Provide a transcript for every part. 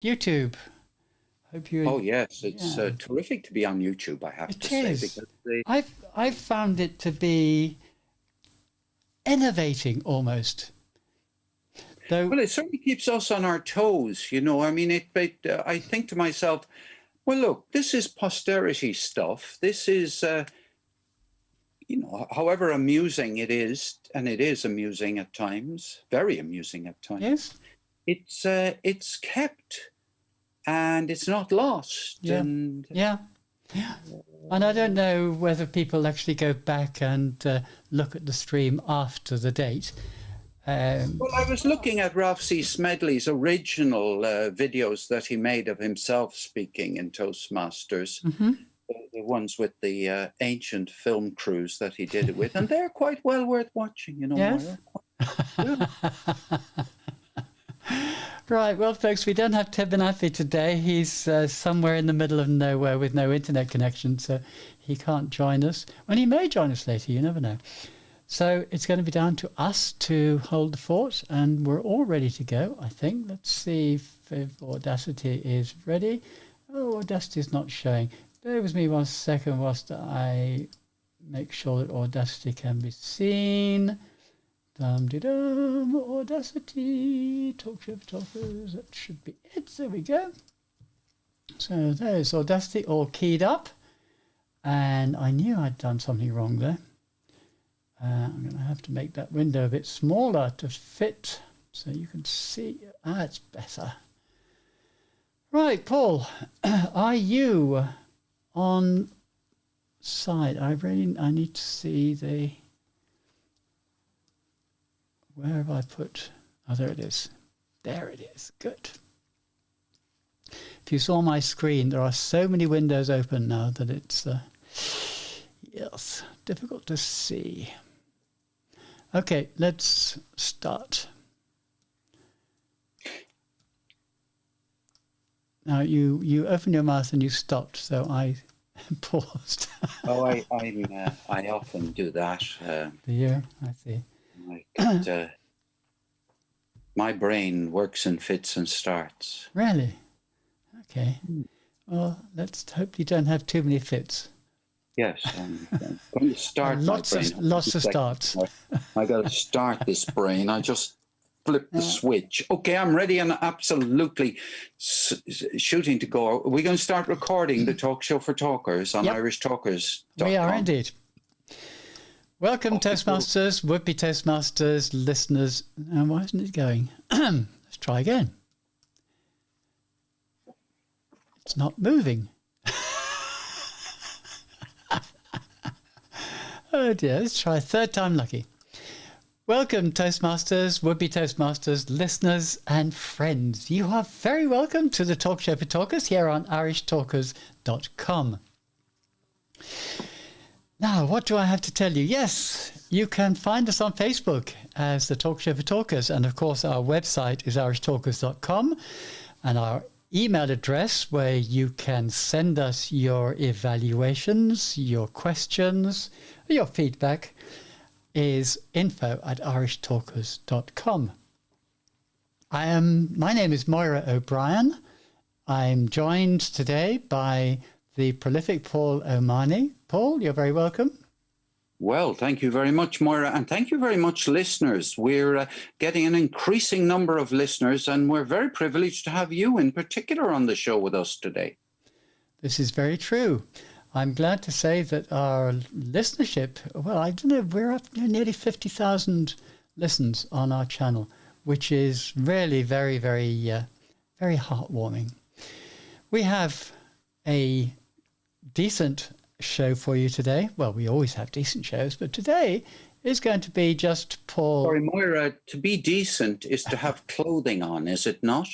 YouTube. Hope you. Oh yes, it's terrific to be on YouTube, I have to say, because I've found it to be innovating almost. Though, well, it certainly keeps us on our toes. I mean, I think to myself, well, look, this is posterity stuff. This is, however amusing it is, and it is amusing at times, very amusing at times. yes, It's kept, and it's not lost. yeah, And yeah. And I don't know whether people actually go back and look at the stream after the date. well, I was looking at Ralph C. Smedley's original videos that he made of himself speaking in Toastmasters, the ones with the ancient film crews that he did it with, and they're quite well worth watching, Yes. Moira. Right, well, folks, we don't have Ted Benafi today. He's somewhere in the middle of nowhere with no internet connection, so he can't join us. Well, he may join us later, you never know. So it's going to be down to us to hold the fort, and we're all ready to go, I think. Let's see if Audacity is ready. Oh, Audacity is not showing. Bear with me 1 second whilst I make sure that Audacity can be seen. Dum-de-dum, Audacity, Talk Show for Talkers, that should be it. There we go. So there's Audacity all keyed up. And I knew I'd done something wrong there. I'm going to have to make that window a bit smaller to fit so you can see. It's better. Right, Paul, are you on site? I need to see the... Where have I put... Oh, there it is. There it is. Good. If you saw my screen, there are so many windows open now that it's, yes, difficult to see. Okay, let's start. Now, you opened your mouth and you stopped, so I paused. Oh, I often do that. Do you? I see. My brain works in fits and starts. Really? Okay. Well, let's hope you don't have too many fits. Yes, I'm going to start lots of starts. I got to start this brain. I just flip the switch. Okay, I'm ready and absolutely shooting to go. Are we going to start recording the Talk Show for Talkers on irishtalkers.com? We are indeed. Welcome, Toastmasters, would-be Toastmasters, listeners. And why isn't it going? Let's try again. It's not moving. Oh dear, let's try a third time lucky. Welcome, Toastmasters, would-be Toastmasters, listeners and friends. You are very welcome to the Talk Show for Talkers here on irishtalkers.com. Now, what do I have to tell you? Yes, you can find us on Facebook as the Talk Show for Talkers. And of course, our website is irishtalkers.com. And our email address where you can send us your evaluations, your questions, your feedback is info@irishtalkers.com. My name is Moira O'Brien. I'm joined today by the prolific Paul O'Mahony. Paul, you're very welcome. Well, thank you very much, Moira, and thank you very much, listeners. We're getting an increasing number of listeners, and we're very privileged to have you in particular on the show with us today. This is very true. I'm glad to say that our listenership, well, I don't know, we're up to nearly 50,000 listens on our channel, which is really very, very, very heartwarming. We have a decent show for you today. Well, we always have decent shows, but today is going to be just Paul. Sorry, Moira, to be decent is to have clothing on, is it not?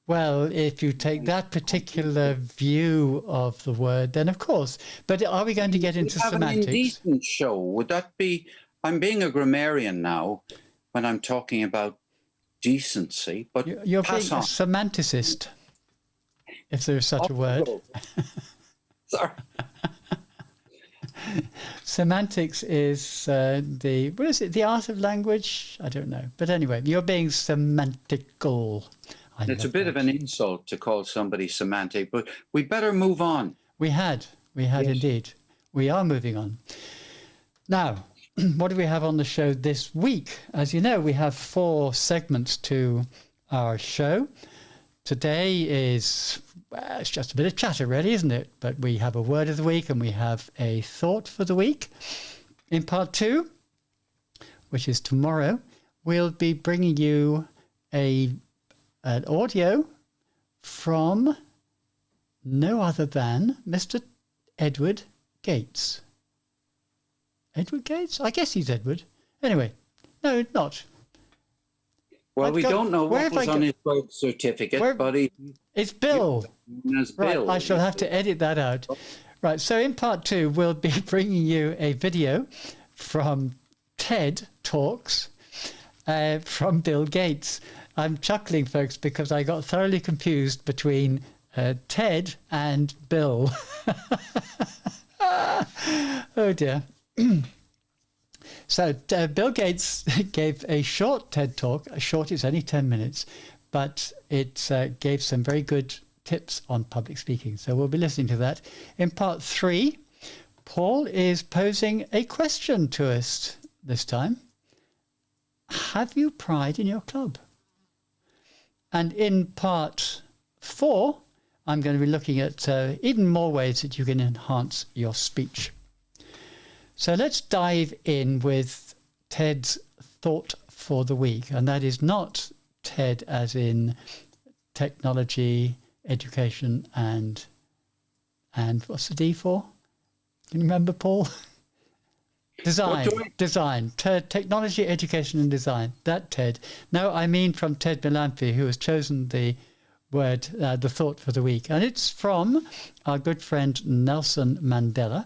Well, if you take that particular view of the word, then of course. But are we going to get into semantics? An indecent show, would that be... I'm being a grammarian now when I'm talking about decency, but you're being a semanticist, if there's such a word. Sorry. Semantics is the art of language? I don't know. But anyway, you're being semantical. It's a bit of an insult to call somebody semantic, but we better move on. We had yes. Indeed. We are moving on. Now, what do we have on the show this week? As you know, we have 4 segments to our show. Today is, well, it's just a bit of chatter really, isn't it? But we have a word of the week and we have a thought for the week. In part 2, which is tomorrow, we'll be bringing you an audio from no other than Mr. Edward Gates. Edward Gates? I guess he's Edward. Anyway, no, not. Well, we don't know what was on his birth certificate, but it's Bill. Right, Bill. I shall have to edit that out. Right, so in part 2, we'll be bringing you a video from TED Talks from Bill Gates. I'm chuckling, folks, because I got thoroughly confused between Ted and Bill. Oh, dear. So Bill Gates gave a short TED Talk. Short, it's only 10 minutes, but it gave some very good tips on public speaking. So we'll be listening to that. In part 3, Paul is posing a question to us this time. Have you pride in your club? And in part 4, I'm going to be looking at even more ways that you can enhance your speech. So let's dive in with Ted's thought for the week. And that is not TED as in technology, education, and what's the D for? Can you remember, Paul? Design, technology, education, and design. That TED. No, I mean from Ted Melampi, who has chosen the word, the thought for the week. And it's from our good friend Nelson Mandela,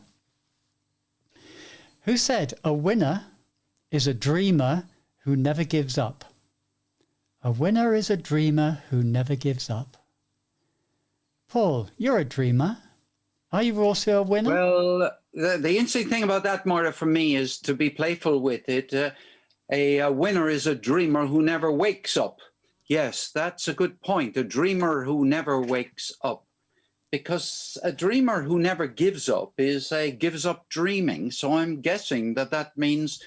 who said, "A winner is a dreamer who never gives up." A winner is a dreamer who never gives up. Paul, you're a dreamer. Are you also a winner? Well, the interesting thing about that, Moira, for me, is to be playful with it. A winner is a dreamer who never wakes up. Yes, that's a good point. A dreamer who never wakes up. Because a dreamer who never gives up gives up dreaming. So I'm guessing that means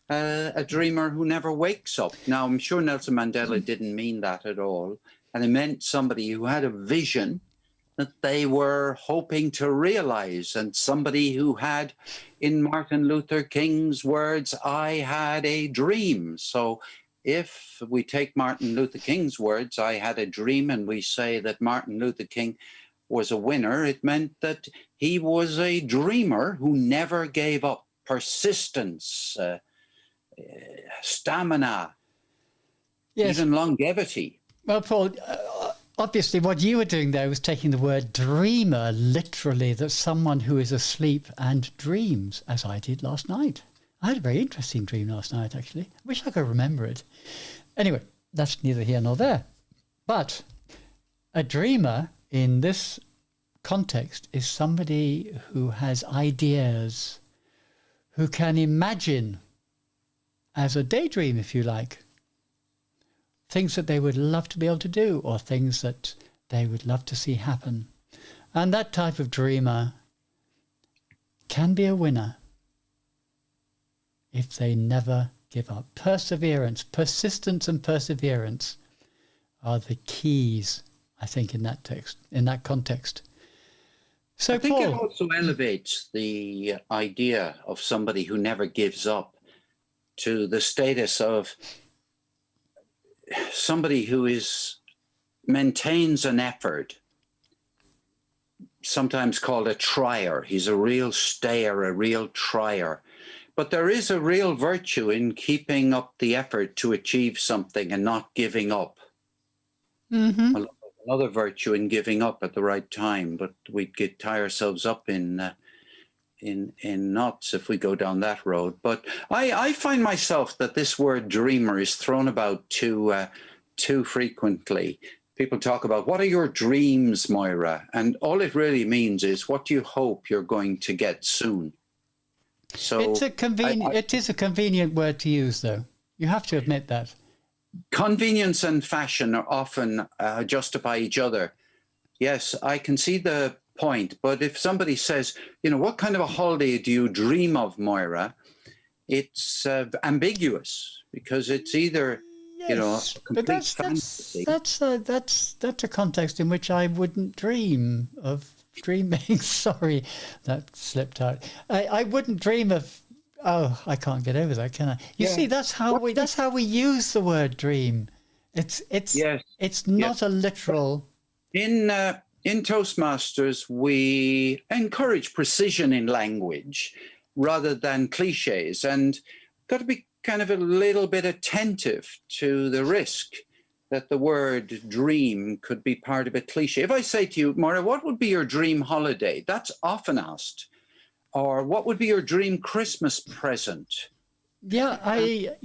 a dreamer who never wakes up. Now, I'm sure Nelson Mandela didn't mean that at all. And it meant somebody who had a vision that they were hoping to realize, and somebody who had, in Martin Luther King's words, "I had a dream." So if we take Martin Luther King's words, "I had a dream," and we say that Martin Luther King was a winner, it meant that he was a dreamer who never gave up. Persistence, stamina, yes, even longevity. Well, Paul, obviously what you were doing there was taking the word dreamer literally, that someone who is asleep and dreams, as I did last night. I had a very interesting dream last night, actually. I wish I could remember it. Anyway, that's neither here nor there. But a dreamer in this context is somebody who has ideas, who can imagine as a daydream, if you like, things that they would love to be able to do or things that they would love to see happen. And that type of dreamer can be a winner if they never give up. Perseverance, persistence and perseverance are the keys, I think, in that text, in that context. So I think Paul, it also elevates the idea of somebody who never gives up to the status of somebody who maintains an effort, sometimes called a trier. He's a real stayer, a real trier. But there is a real virtue in keeping up the effort to achieve something and not giving up. Mm-hmm. Another virtue in giving up at the right time, but we'd tie ourselves up in knots if we go down that road. But I find myself that this word dreamer is thrown about too frequently. People talk about, what are your dreams, Moira? And all it really means is, what do you hope you're going to get soon? So it is a convenient word to use, though. You have to admit that. convenience and fashion are often justify each other. Yes, I can see the point. But if somebody says, what kind of a holiday do you dream of, Moira? It's ambiguous because it's either, Yes, a but complete fantasy. that's a context in which I wouldn't dream of dreaming. Sorry, that slipped out. I wouldn't dream of. Oh, I can't get over that, can I? You see, that's how we use the word dream. It's Yes. it's not a literal. In Toastmasters, we encourage precision in language rather than cliches, and got to be kind of a little bit attentive to the risk that the word dream could be part of a cliche. If I say to you, Moira, what would be your dream holiday? That's often asked. Or what would be your dream Christmas present? Yeah, I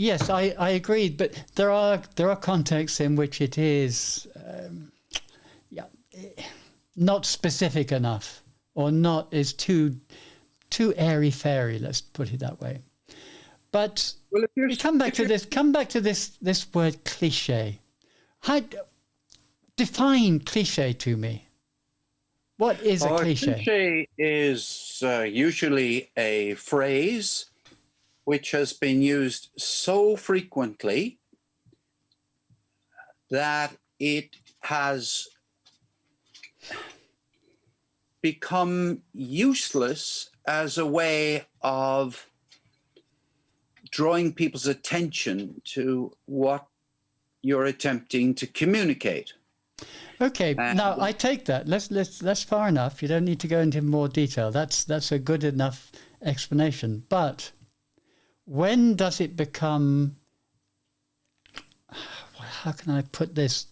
agreed, but there are contexts in which it is, not specific enough, or not is too airy fairy. Let's put it that way. But we come back to this word cliche. Define cliche to me. What is a cliche? A cliche is usually a phrase which has been used so frequently that it has become useless as a way of drawing people's attention to what you're attempting to communicate. Okay, now I take that. That's far enough. You don't need to go into more detail. That's a good enough explanation. But when does it become? How can I put this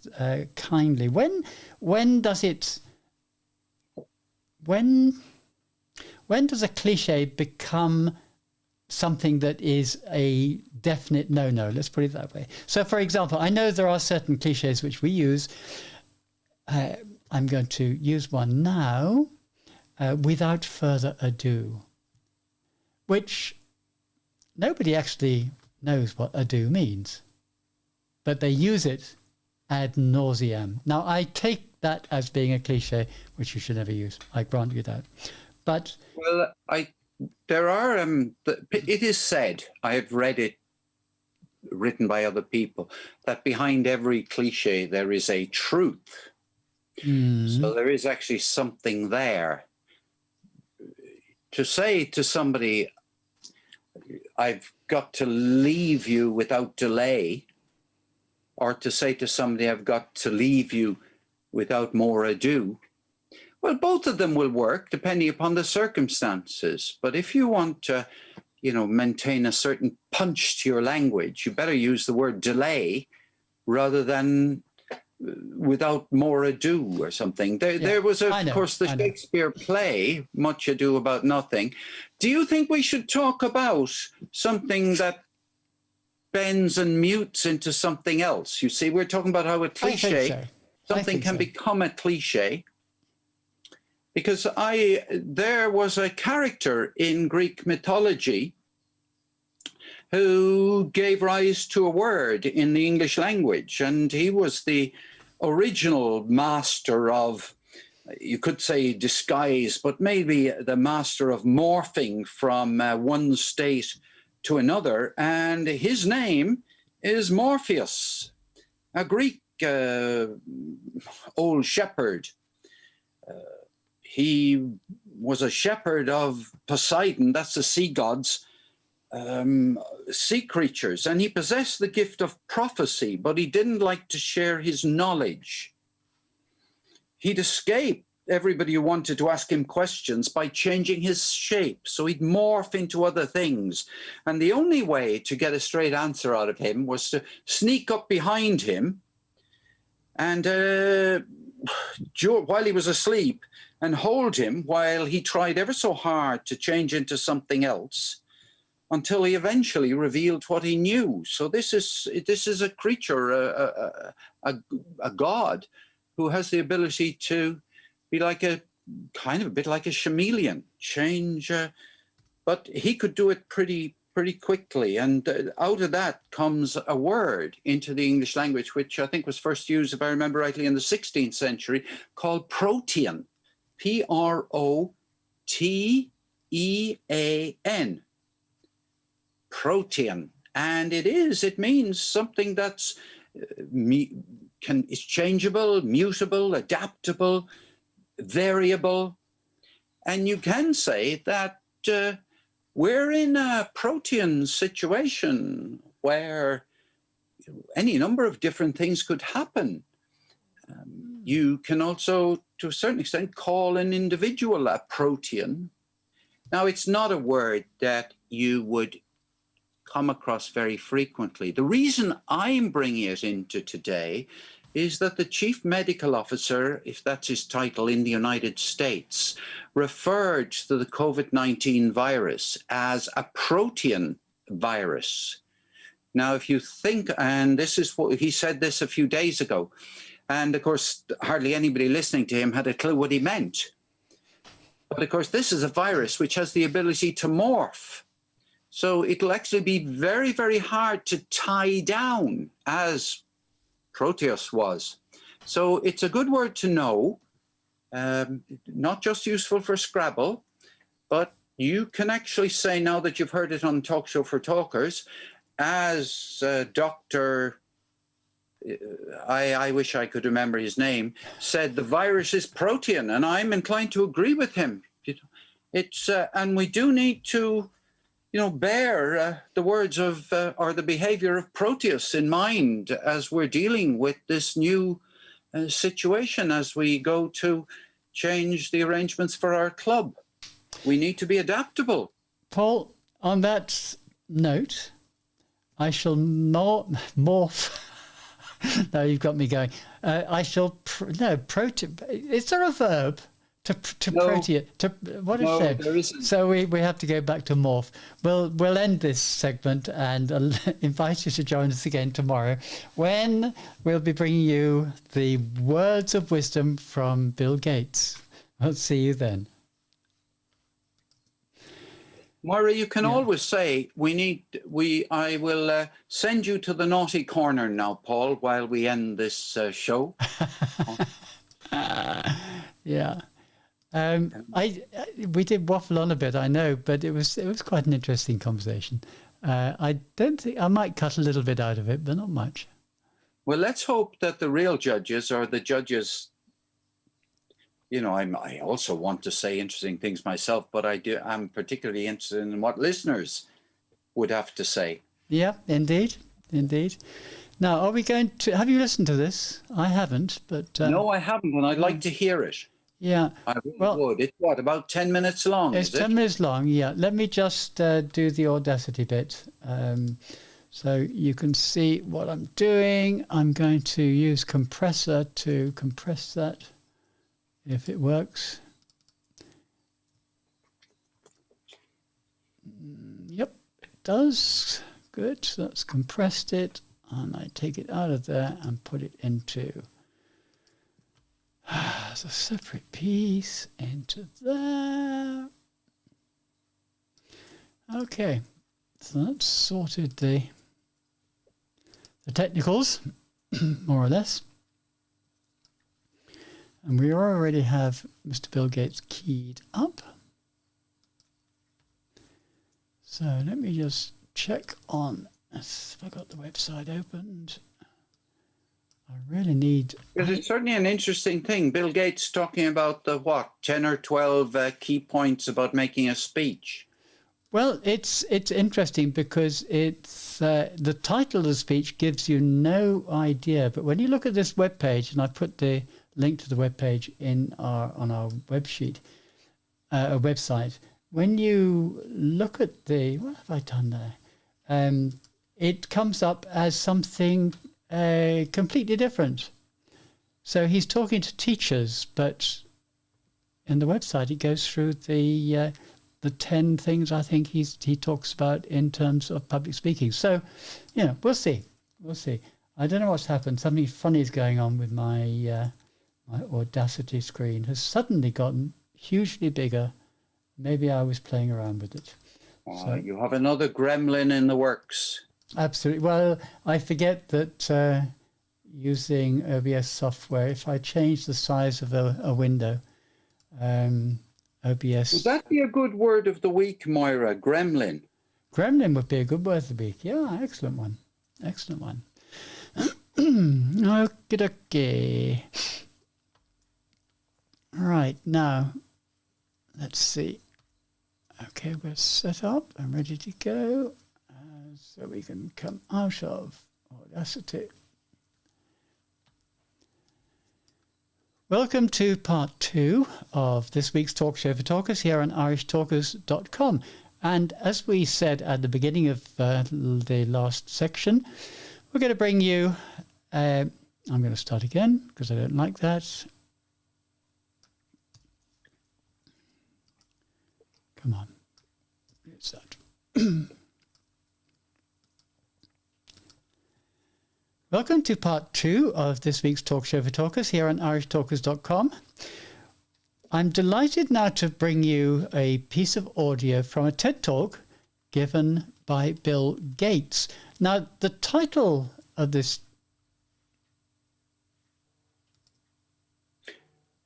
kindly? When does it? When does a cliche become something that is a definite no-no? Let's put it that way. So, for example, I know there are certain cliches which we use. I'm going to use one now, without further ado, which nobody actually knows what ado means, but they use it ad nauseam. Now, I take that as being a cliche, which you should never use. I grant you that. But there are it is said, I have read it written by other people, that behind every cliche there is a truth. So there is actually something there. To say to somebody, I've got to leave you without delay, or to say to somebody, I've got to leave you without more ado, well, both of them will work depending upon the circumstances. But if you want to, maintain a certain punch to your language, you better use the word delay rather than without more ado or something. There was, of course, the Shakespeare play, Much Ado About Nothing. Do you think we should talk about something that bends and mutes into something else? You see, we're talking about how a cliche, something can become a cliche. Because there was a character in Greek mythology who gave rise to a word in the English language, and he was the original master of, you could say disguise, but maybe the master of morphing from one state to another, and his name is Morpheus, a Greek old shepherd. He was a shepherd of Poseidon, that's the sea gods, sea creatures, and he possessed the gift of prophecy, but he didn't like to share his knowledge. He'd escape everybody who wanted to ask him questions by changing his shape, so he'd morph into other things. And the only way to get a straight answer out of him was to sneak up behind him and while he was asleep, and hold him while he tried ever so hard to change into something else, until he eventually revealed what he knew. So this is a creature, a god, who has the ability to be like a bit like a chameleon, change. But he could do it pretty pretty quickly. And out of that comes a word into the English language, which I think was first used, if I remember rightly, in the 16th century, called protean. Protean. Protean. And it means something that's is changeable, mutable, adaptable, variable. And you can say that we're in a protean situation where any number of different things could happen. You can also, to a certain extent, call an individual a protean. Now, it's not a word that you would come across very frequently. The reason I'm bringing it into today is that the chief medical officer, if that's his title in the United States, referred to the COVID-19 virus as a protean virus. Now, if you think, and this is what he said this a few days ago, and of course, hardly anybody listening to him had a clue what he meant. But of course, this is a virus which has the ability to morph. So it'll actually be very, very hard to tie down, as Proteus was. So it's a good word to know, not just useful for Scrabble, but you can actually say, now that you've heard it on Talk Show for Talkers, as Dr. I wish I could remember his name, said the virus is protean, and I'm inclined to agree with him. It's and we do need to bear the words of or the behavior of Proteus in mind as we're dealing with this new situation, as we go to change the arrangements for our club. We need to be adaptable. Paul, on that note, I shall morph. No, you've got me going. I shall, is there a verb? To no. protean, what is it? There isn't. So we have to go back to morph. We'll end this segment and invite you to join us again tomorrow, when we'll be bringing you the words of wisdom from Bill Gates. I'll see you then. Moira, you can always say I will send you to the naughty corner now, Paul, while we end this show. Yeah. We did waffle on a bit, I know, but it was quite an interesting conversation. I don't think I might cut a little bit out of it, but not much. Well, let's hope that the real judges are the judges. I also want to say interesting things myself, but I'm particularly interested in what listeners would have to say. Yeah, indeed. Now, are we going to? Have you listened to this? I haven't, but no, I haven't, and I'd like to hear it. Yeah. I really would. It's about 10 minutes long, It's 10 minutes long, yeah. Let me just do the Audacity bit. So you can see what I'm doing. I'm going to use compressor to compress that, if it works. Yep, it does. Good. So that's compressed it. And I take it out of there and put it into... as a separate piece into there. Okay, so that's sorted the technicals, more or less. And we already have Mr. Bill Gates keyed up. So let me just check on if I got the website opened. I really need... But it's certainly an interesting thing. Bill Gates talking about the 10 or 12 key points about making a speech. Well, it's interesting because it's the title of the speech gives you no idea. But when you look at this webpage, and I put the link to the webpage on our website, when you look at what have I done there? It comes up as something completely different. So he's talking to teachers, but in the website it goes through the 10 things I think he talks about in terms of public speaking. So, we'll see. I don't know what's happened. Something funny is going on with my my Audacity screen. Has suddenly gotten hugely bigger. Maybe I was playing around with it. So You have another gremlin in the works. absolutely. Well, I forget that using OBS software, if I change the size of a window, OBS... Would that be a good word of the week, Moira? Gremlin. Gremlin would be a good word of the week. Yeah, excellent one. Excellent one. Okie dokie. Right, now, let's see. Okay, we're set up and ready to go. So we can come out of Audacity. Welcome to part 2 of this week's Talk Show for Talkers here on irishtalkers.com. And as we said at the beginning of the last section, we're going to bring you... I'm going to start again because I don't like that. Come on. It's that. Welcome to part 2 of this week's Talk Show for Talkers here on irishtalkers.com. I'm delighted now to bring you a piece of audio from a TED Talk given by Bill Gates. Now, the title of this...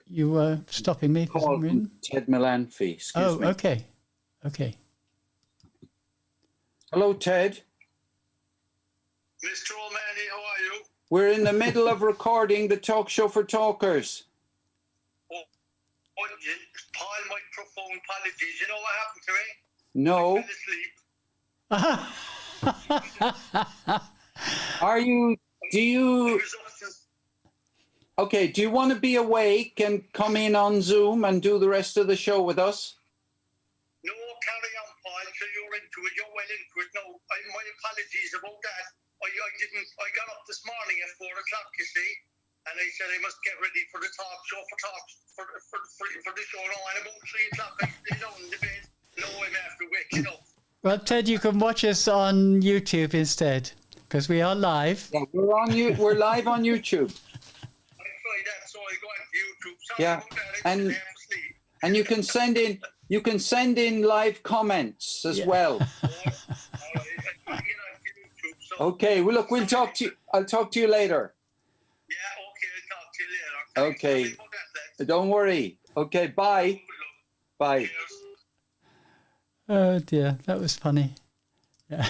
You were stopping me for some reason? Ted Melanfi, excuse me. Oh, okay. Okay. Hello, Ted. Mr. O'Malley, how are you? We're in the middle of recording the Talk Show for Talkers. Paul, microphone apologies. You know what happened to me? No. I fell asleep. Are you... Do you... Okay, do you want to be awake and come in on Zoom and do the rest of the show with us? No, carry on, Paul. So you're into it. You're well into it. No, my apologies about that. I got up this morning at 4 o'clock, you see, and I said I must get ready for the talk show for the show now. And about 3 o'clock, I stay down in the bed. No, I'm after waking up. Well, Ted, you can watch us on YouTube instead, because we are live. Yeah, we're live on YouTube. I tried that, so I go on YouTube. Sorry Yeah, about that. I didn't have to sleep. and you can send in live comments as well. Okay, well look, talk to you. I'll talk to you later. Yeah, okay, I'll talk to you later. Okay. Sorry about that, Don't worry. Okay, bye. Bye. Cheers. Oh dear, that was funny. Yeah.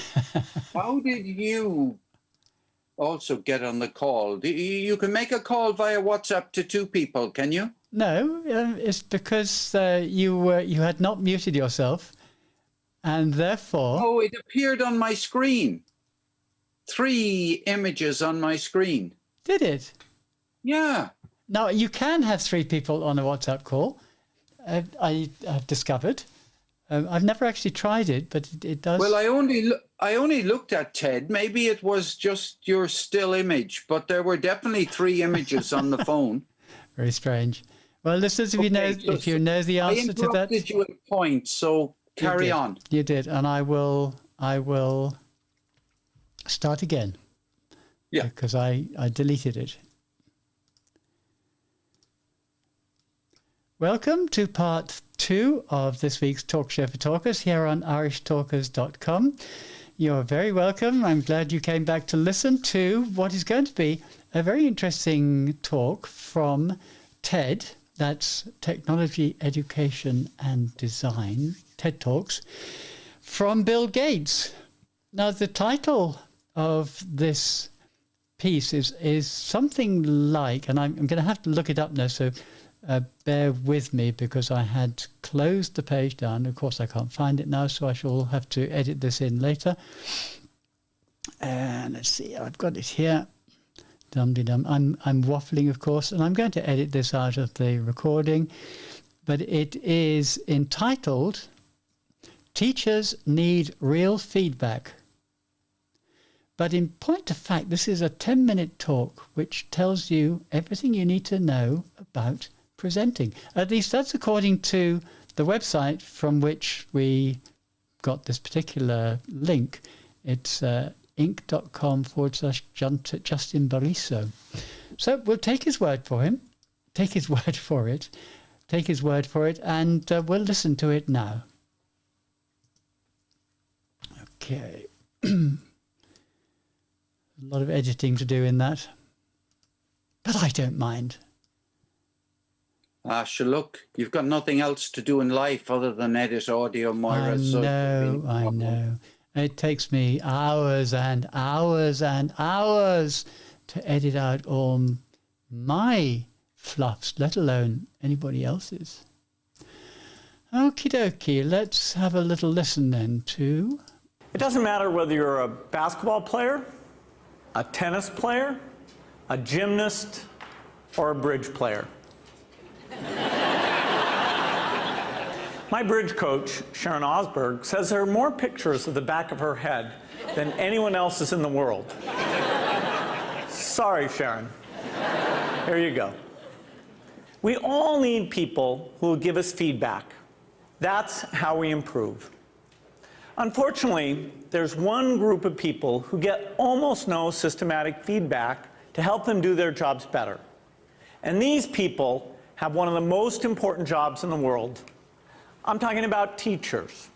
How did you also get on the call? You can make a call via WhatsApp to 2 people, can you? No, it's because you had not muted yourself, and therefore... Oh, it appeared on my screen. 3 images on my screen. Did it? Yeah. Now, you can have 3 people on a WhatsApp call, I've discovered. I've never actually tried it, but it does... Well, I only looked at Ted. Maybe it was just your still image, but there were definitely 3 images on the phone. Very strange. Well, listeners, if you know the answer to that... I interrupted you at a point, so carry on. You did, and I will start again. Yeah. Because I deleted it. Welcome to part 2 of this week's Talk Show for Talkers here on irishtalkers.com. You're very welcome. I'm glad you came back to listen to what is going to be a very interesting talk from TED. That's Technology, Education and Design, TED Talks, from Bill Gates. Now, the title of this piece is something like, and I'm going to have to look it up now, so bear with me because I had closed the page down. Of course, I can't find it now, so I shall have to edit this in later. And let's see, I've got it here. Dum-de-dum. I'm waffling, of course, and I'm going to edit this out of the recording. But it is entitled, Teachers Need Real Feedback. But in point of fact, this is a 10-minute talk which tells you everything you need to know about presenting. At least that's according to the website from which we got this particular link. It's inc.com/Justin Bariso. So we'll take his word for it, and we'll listen to it now. Okay. A lot of editing to do in that. But I don't mind. Sure, look, you've got nothing else to do in life other than edit audio, Moira. I know. It takes me hours and hours and hours to edit out all my fluffs, let alone anybody else's. Okie dokie, let's have a little listen then to... It doesn't matter whether you're a basketball player, a tennis player, a gymnast, or a bridge player. My bridge coach, Sharon Osberg, says there are more pictures of the back of her head than anyone else's in the world. Sorry, Sharon. Here you go. We all need people who will give us feedback. That's how we improve. Unfortunately, there's one group of people who get almost no systematic feedback to help them do their jobs better. And these people have one of the most important jobs in the world. I'm talking about teachers.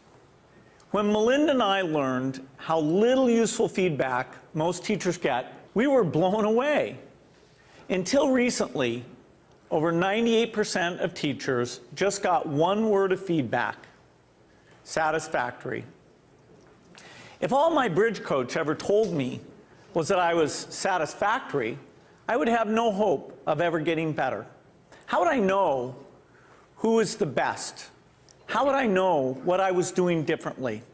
When Melinda and I learned how little useful feedback most teachers get, we were blown away. Until recently, over 98% of teachers just got one word of feedback: satisfactory. If all my bridge coach ever told me was that I was satisfactory, I would have no hope of ever getting better. How would I know who is the best? How would I know what I was doing differently?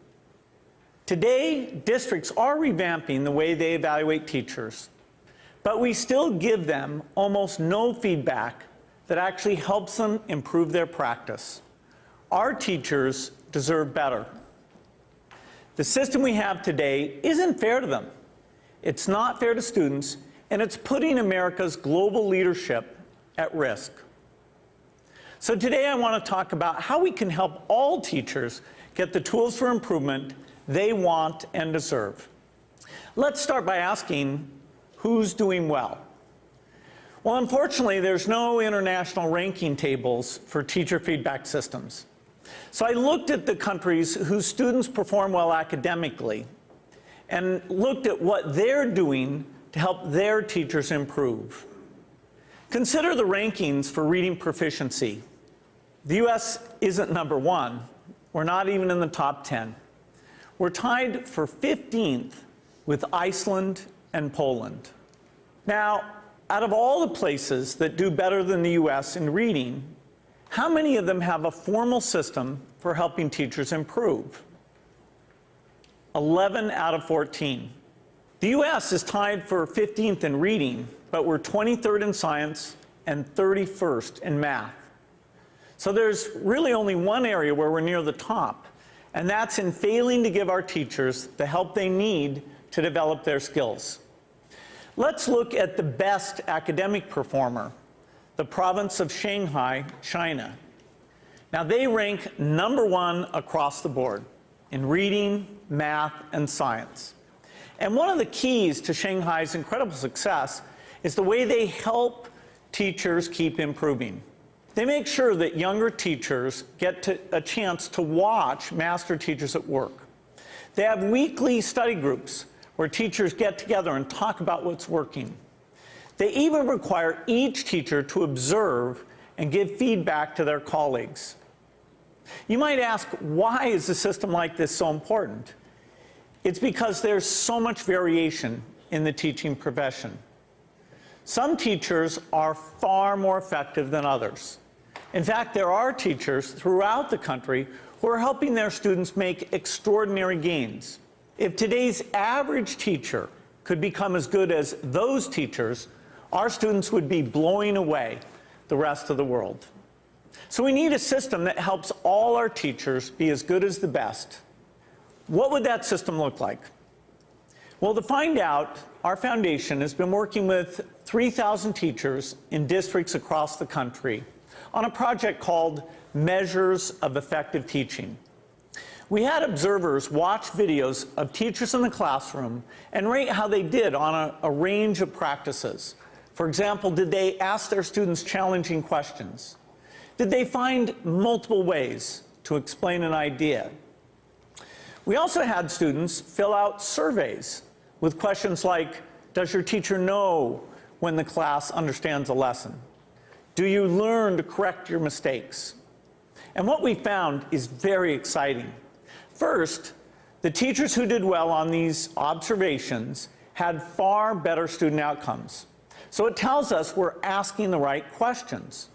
Today, districts are revamping the way they evaluate teachers, but we still give them almost no feedback that actually helps them improve their practice. Our teachers deserve better. The system we have today isn't fair to them. It's not fair to students, and it's putting America's global leadership at risk. So today I want to talk about how we can help all teachers get the tools for improvement they want and deserve. Let's start by asking, who's doing well? Well, unfortunately, there's no international ranking tables for teacher feedback systems. So I looked at the countries whose students perform well academically and looked at what they're doing to help their teachers improve. Consider the rankings for reading proficiency. The US isn't #1. We're not even in the top 10. We're tied for 15th with Iceland and Poland. Now, out of all the places that do better than the US in reading, how many of them have a formal system for helping teachers improve? 11 out of 14. The US is tied for 15th in reading, but we're 23rd in science and 31st in math. So there's really only one area where we're near the top, and that's in failing to give our teachers the help they need to develop their skills. Let's look at the best academic performer, the province of Shanghai, China. Now, they rank #1 across the board in reading, math, and science. And one of the keys to Shanghai's incredible success is the way they help teachers keep improving. They make sure that younger teachers get a chance to watch master teachers at work. They have weekly study groups where teachers get together and talk about what's working. They even require each teacher to observe and give feedback to their colleagues. You might ask, why is a system like this so important? It's because there's so much variation in the teaching profession. Some teachers are far more effective than others. In fact, there are teachers throughout the country who are helping their students make extraordinary gains. If today's average teacher could become as good as those teachers, our students would be blowing away the rest of the world. So we need a system that helps all our teachers be as good as the best. What would that system look like? Well, to find out, our foundation has been working with 3,000 teachers in districts across the country on a project called Measures of Effective Teaching. We had observers watch videos of teachers in the classroom and rate how they did on a range of practices. For example, did they ask their students challenging questions? Did they find multiple ways to explain an idea? We also had students fill out surveys with questions like, does your teacher know when the class understands a lesson? Do you learn to correct your mistakes? And what we found is very exciting. First, the teachers who did well on these observations had far better student outcomes. So it tells us we're asking the right questions.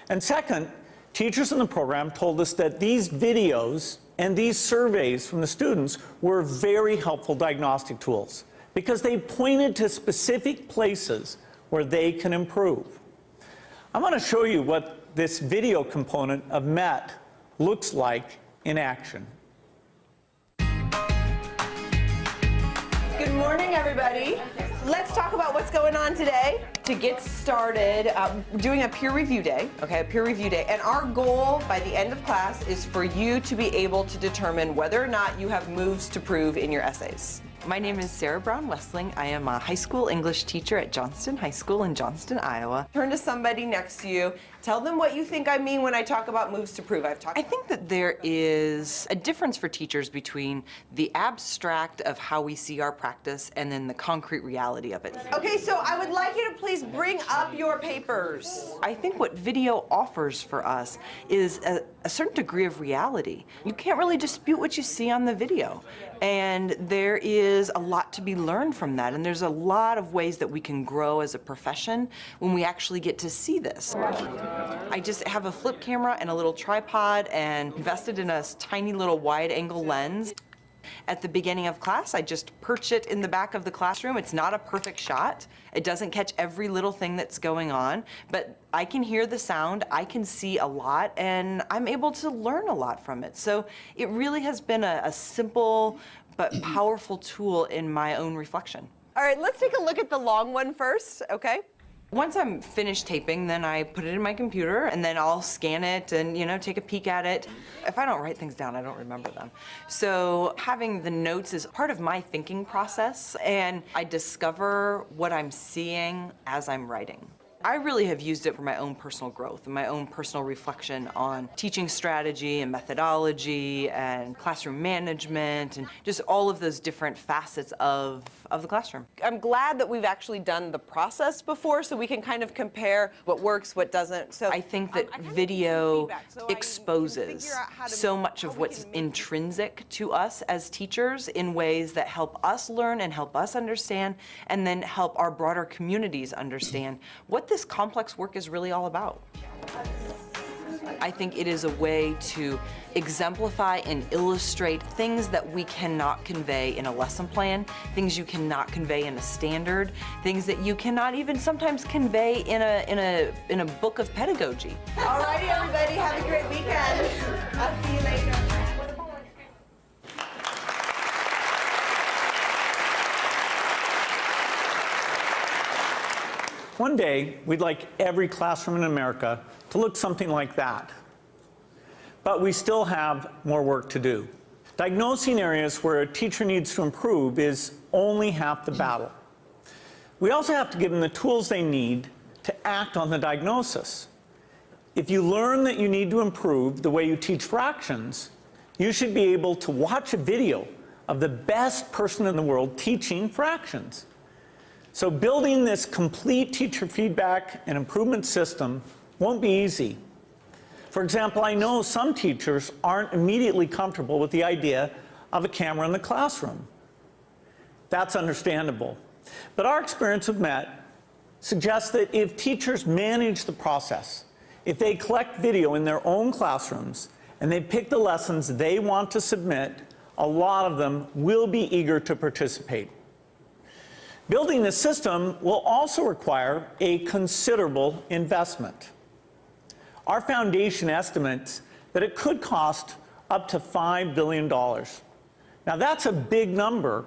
And second, teachers in the program told us that these videos and these surveys from the students were very helpful diagnostic tools because they pointed to specific places where they can improve. I want to show you what this video component of MET looks like in action. Good morning, everybody. Let's talk about what's going on today. To get started, doing a peer review day, okay, a peer review day. And our goal by the end of class is for you to be able to determine whether or not you have moves to prove in your essays. My name is Sarah Brown-Westling. I am a high school English teacher at Johnston High School in Johnston, Iowa. Turn to somebody next to you. Tell them what you think I mean when I talk about moves to prove. I think that there is a difference for teachers between the abstract of how we see our practice and then the concrete reality of it. Okay, so I would like you to please bring up your papers. I think what video offers for us is a certain degree of reality. You can't really dispute what you see on the video. And there is a lot to be learned from that. And there's a lot of ways that we can grow as a profession when we actually get to see this. I just have a flip camera and a little tripod and invested in a tiny little wide angle lens. At the beginning of class, I just perch it in the back of the classroom. It's not a perfect shot. It doesn't catch every little thing that's going on, but I can hear the sound, I can see a lot, and I'm able to learn a lot from it. So it really has been a simple but powerful tool in my own reflection. All right, let's take a look at the long one first, okay? Once I'm finished taping, then I put it in my computer and then I'll scan it and, take a peek at it. If I don't write things down, I don't remember them. So having the notes is part of my thinking process, and I discover what I'm seeing as I'm writing. I really have used it for my own personal growth and my own personal reflection on teaching strategy and methodology and classroom management and just all of those different facets of the classroom. I'm glad that we've actually done the process before so we can kind of compare what works, what doesn't. So I think that video exposes so much of what's intrinsic to us as teachers in ways that help us learn and help us understand, and then help our broader communities understand what this complex work is really all about. I think it is a way to exemplify and illustrate things that we cannot convey in a lesson plan, things you cannot convey in a standard, things that you cannot even sometimes convey in a book of pedagogy. All righty, everybody, have a great weekend. I'll see you later. One day, we'd like every classroom in America to look something like that. But we still have more work to do. Diagnosing areas where a teacher needs to improve is only half the battle. We also have to give them the tools they need to act on the diagnosis. If you learn that you need to improve the way you teach fractions, you should be able to watch a video of the best person in the world teaching fractions. So building this complete teacher feedback and improvement system won't be easy. For example, I know some teachers aren't immediately comfortable with the idea of a camera in the classroom. That's understandable. But our experience with MET suggests that if teachers manage the process, if they collect video in their own classrooms and they pick the lessons they want to submit, a lot of them will be eager to participate. Building this system will also require a considerable investment. Our foundation estimates that it could cost up to $5 billion. Now that's a big number,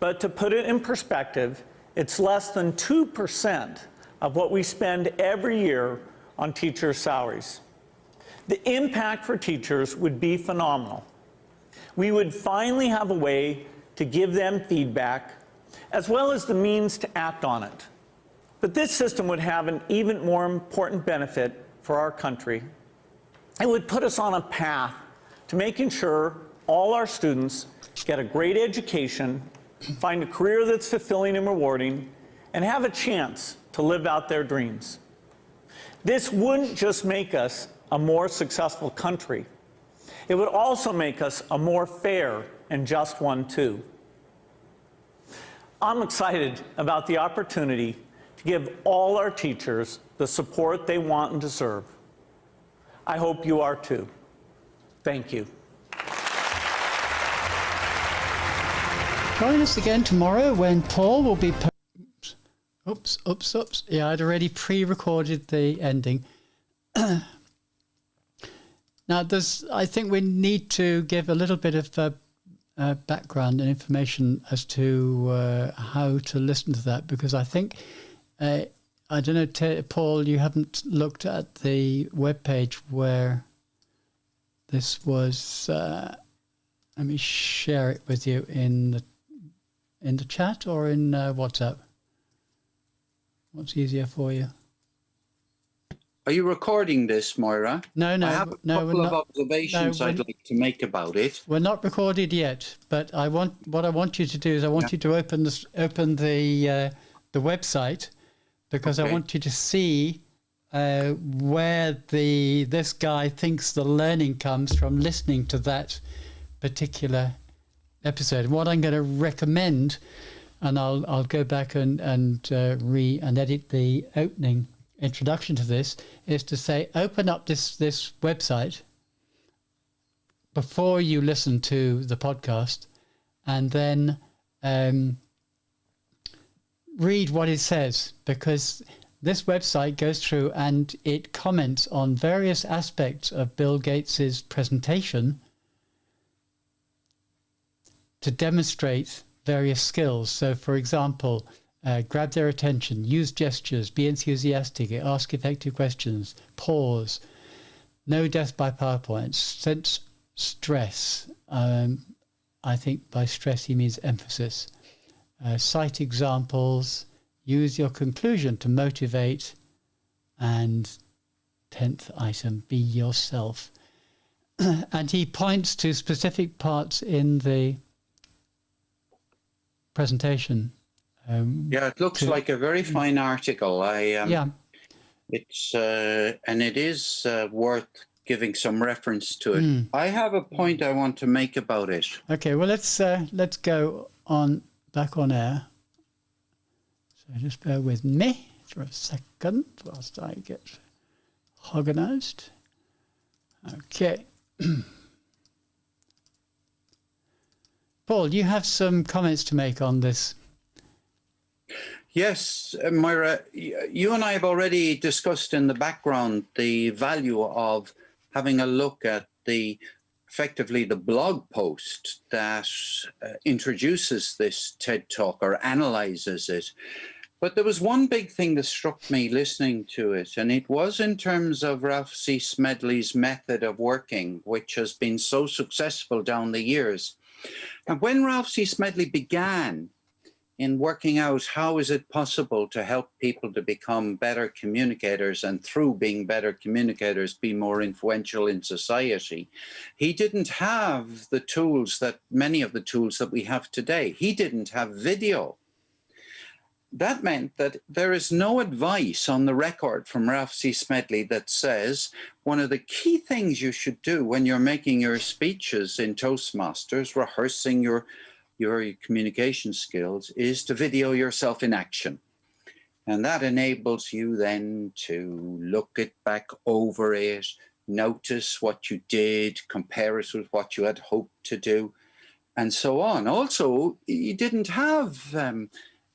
but to put it in perspective, it's less than 2% of what we spend every year on teachers' salaries. The impact for teachers would be phenomenal. We would finally have a way to give them feedback as well as the means to act on it. But this system would have an even more important benefit for our country. It would put us on a path to making sure all our students get a great education, find a career that's fulfilling and rewarding, and have a chance to live out their dreams. This wouldn't just make us a more successful country, it would also make us a more fair and just one too. I'm excited about the opportunity to give all our teachers the support they want and deserve. I hope you are too. Thank you. Join us again tomorrow when Paul will be... Oops. Yeah, I'd already pre-recorded the ending. Now, I think we need to give a little bit of background and information as to how to listen to that, because I think, I don't know, Paul, you haven't looked at the webpage where this was. Let me share it with you in the chat or in WhatsApp. What's easier for you? Are you recording this, Moira? No. I have a couple of observations I'd like to make about it. We're not recorded yet, but what I want you to do is I want you to open the website, because I want you to see where this guy thinks the learning comes from listening to that particular episode. And what I'm going to recommend, and I'll go back and edit the opening introduction to this, is to say, open up this website before you listen to the podcast, and then read what it says, because this website goes through and it comments on various aspects of Bill Gates's presentation to demonstrate various skills. So, for example, grab their attention, use gestures, be enthusiastic, ask effective questions, pause, no death by PowerPoint, sense stress. I think by stress he means emphasis. Cite examples, use your conclusion to motivate, and 10th item, be yourself. And he points to specific parts in the presentation. It looks like a very fine article. It's and it is worth giving some reference to it. I have a point I want to make about it. Okay, well let's go on back on air. So just bear with me for a second whilst I get organized. Okay. Paul, you have some comments to make on this. Yes, Moira, you and I have already discussed in the background the value of having a look at effectively the blog post that introduces this TED Talk or analyzes it. But there was one big thing that struck me listening to it, and it was in terms of Ralph C. Smedley's method of working, which has been so successful down the years. And when Ralph C. Smedley began in working out how is it possible to help people to become better communicators, and through being better communicators, be more influential in society, he didn't have the tools many of the tools that we have today. He didn't have video. That meant that there is no advice on the record from Ralph C. Smedley that says one of the key things you should do when you're making your speeches in Toastmasters, rehearsing your communication skills, is to video yourself in action. And that enables you then to look it back over it, notice what you did, compare it with what you had hoped to do, and so on. Also, you didn't have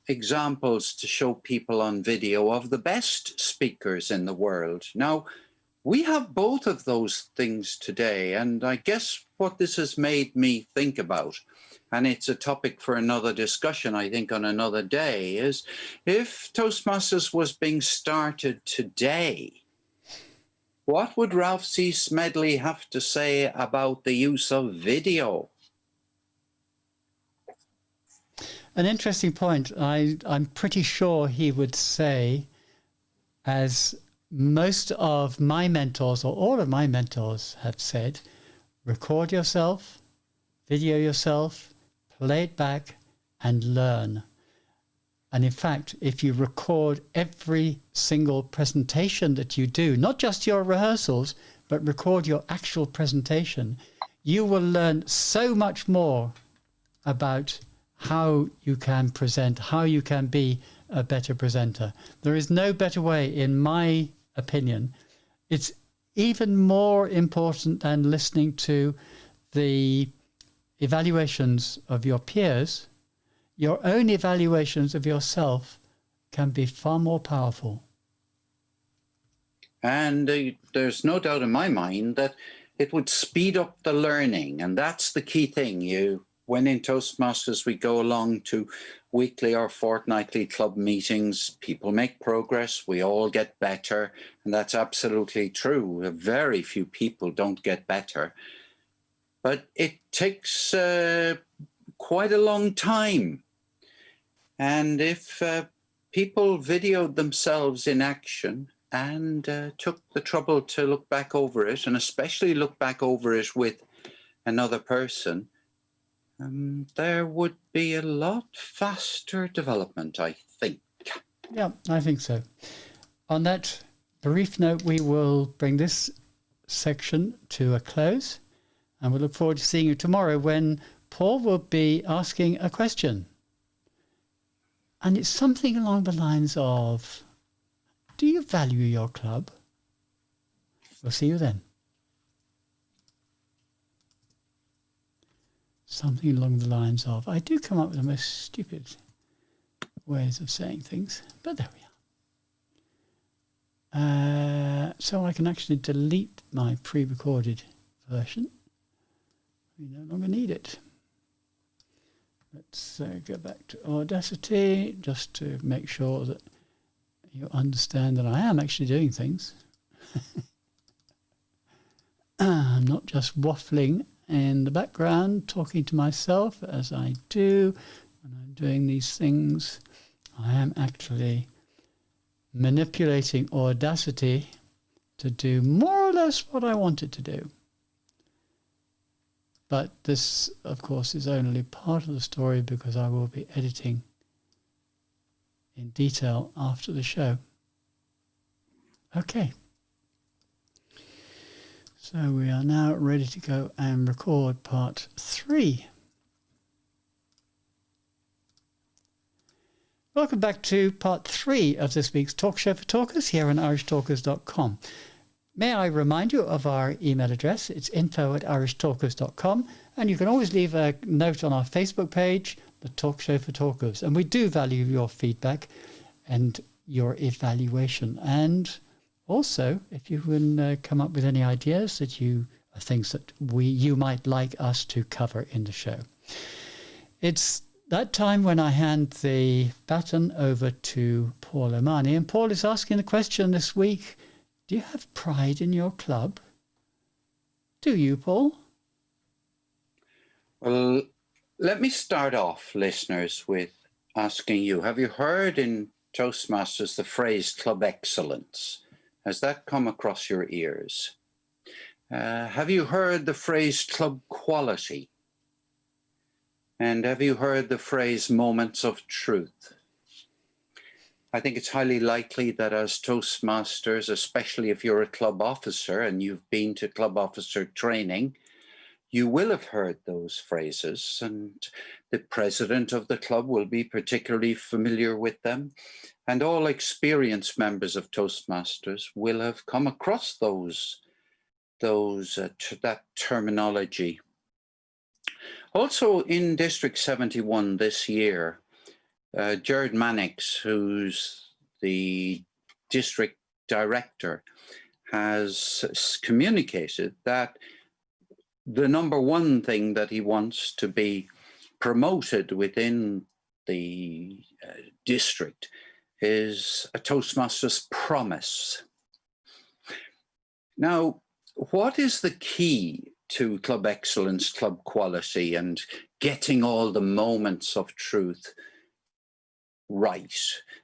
examples to show people on video of the best speakers in the world. Now, we have both of those things today, and I guess what this has made me think about, and it's a topic for another discussion, I think, on another day, is if Toastmasters was being started today, what would Ralph C. Smedley have to say about the use of video? An interesting point. I'm pretty sure he would say, as most of my mentors, or all of my mentors have said, record yourself, video yourself, play it back and learn. And in fact, if you record every single presentation that you do, not just your rehearsals, but record your actual presentation, you will learn so much more about how you can present, how you can be a better presenter. There is no better way, in my opinion. It's even more important than listening to the evaluations of your peers. Your own evaluations of yourself can be far more powerful. And there's no doubt in my mind that it would speed up the learning. And that's the key thing. When in Toastmasters, we go along to weekly or fortnightly club meetings, people make progress, we all get better. And that's absolutely true. Very few people don't get better. But it takes quite a long time. And if people videoed themselves in action and took the trouble to look back over it, and especially look back over it with another person, there would be a lot faster development, I think. Yeah, I think so. On that brief note, we will bring this section to a close, and we look forward to seeing you tomorrow when Paul will be asking a question. And it's something along the lines of, do you value your club? We'll see you then. Something along the lines of, I do come up with the most stupid ways of saying things, but there we are. So I can actually delete my pre-recorded version. We no longer need it. Let's go back to Audacity just to make sure that you understand that I am actually doing things. I'm not just waffling in the background, talking to myself as I do when I'm doing these things. I am actually manipulating Audacity to do more or less what I want it to do. But this, of course, is only part of the story because I will be editing in detail after the show. Okay. So we are now ready to go and record part 3. Welcome back to part 3 of this week's Talk Show for Talkers here on irishtalkers.com. May I remind you of our email address? It's info@irishtalkers.com, and you can always leave a note on our Facebook page, the Talk Show for Talkers. And we do value your feedback and your evaluation. And also, if you can come up with any ideas that things that you might like us to cover in the show. It's that time when I hand the baton over to Paul Omani. And Paul is asking the question this week, do you have pride in your club? Do you, Paul? Well, let me start off, listeners, with asking you, have you heard in Toastmasters the phrase club excellence? Has that come across your ears? Have you heard the phrase club quality? And have you heard the phrase moments of truth? I think it's highly likely that as Toastmasters, especially if you're a club officer and you've been to club officer training, you will have heard those phrases, and the president of the club will be particularly familiar with them. And all experienced members of Toastmasters will have come across that terminology. Also in District 71 this year, Jared Mannix, who's the district director, has communicated that the number one thing that he wants to be promoted within the district is a Toastmasters promise. Now, what is the key to club excellence, club quality, and getting all the moments of truth right?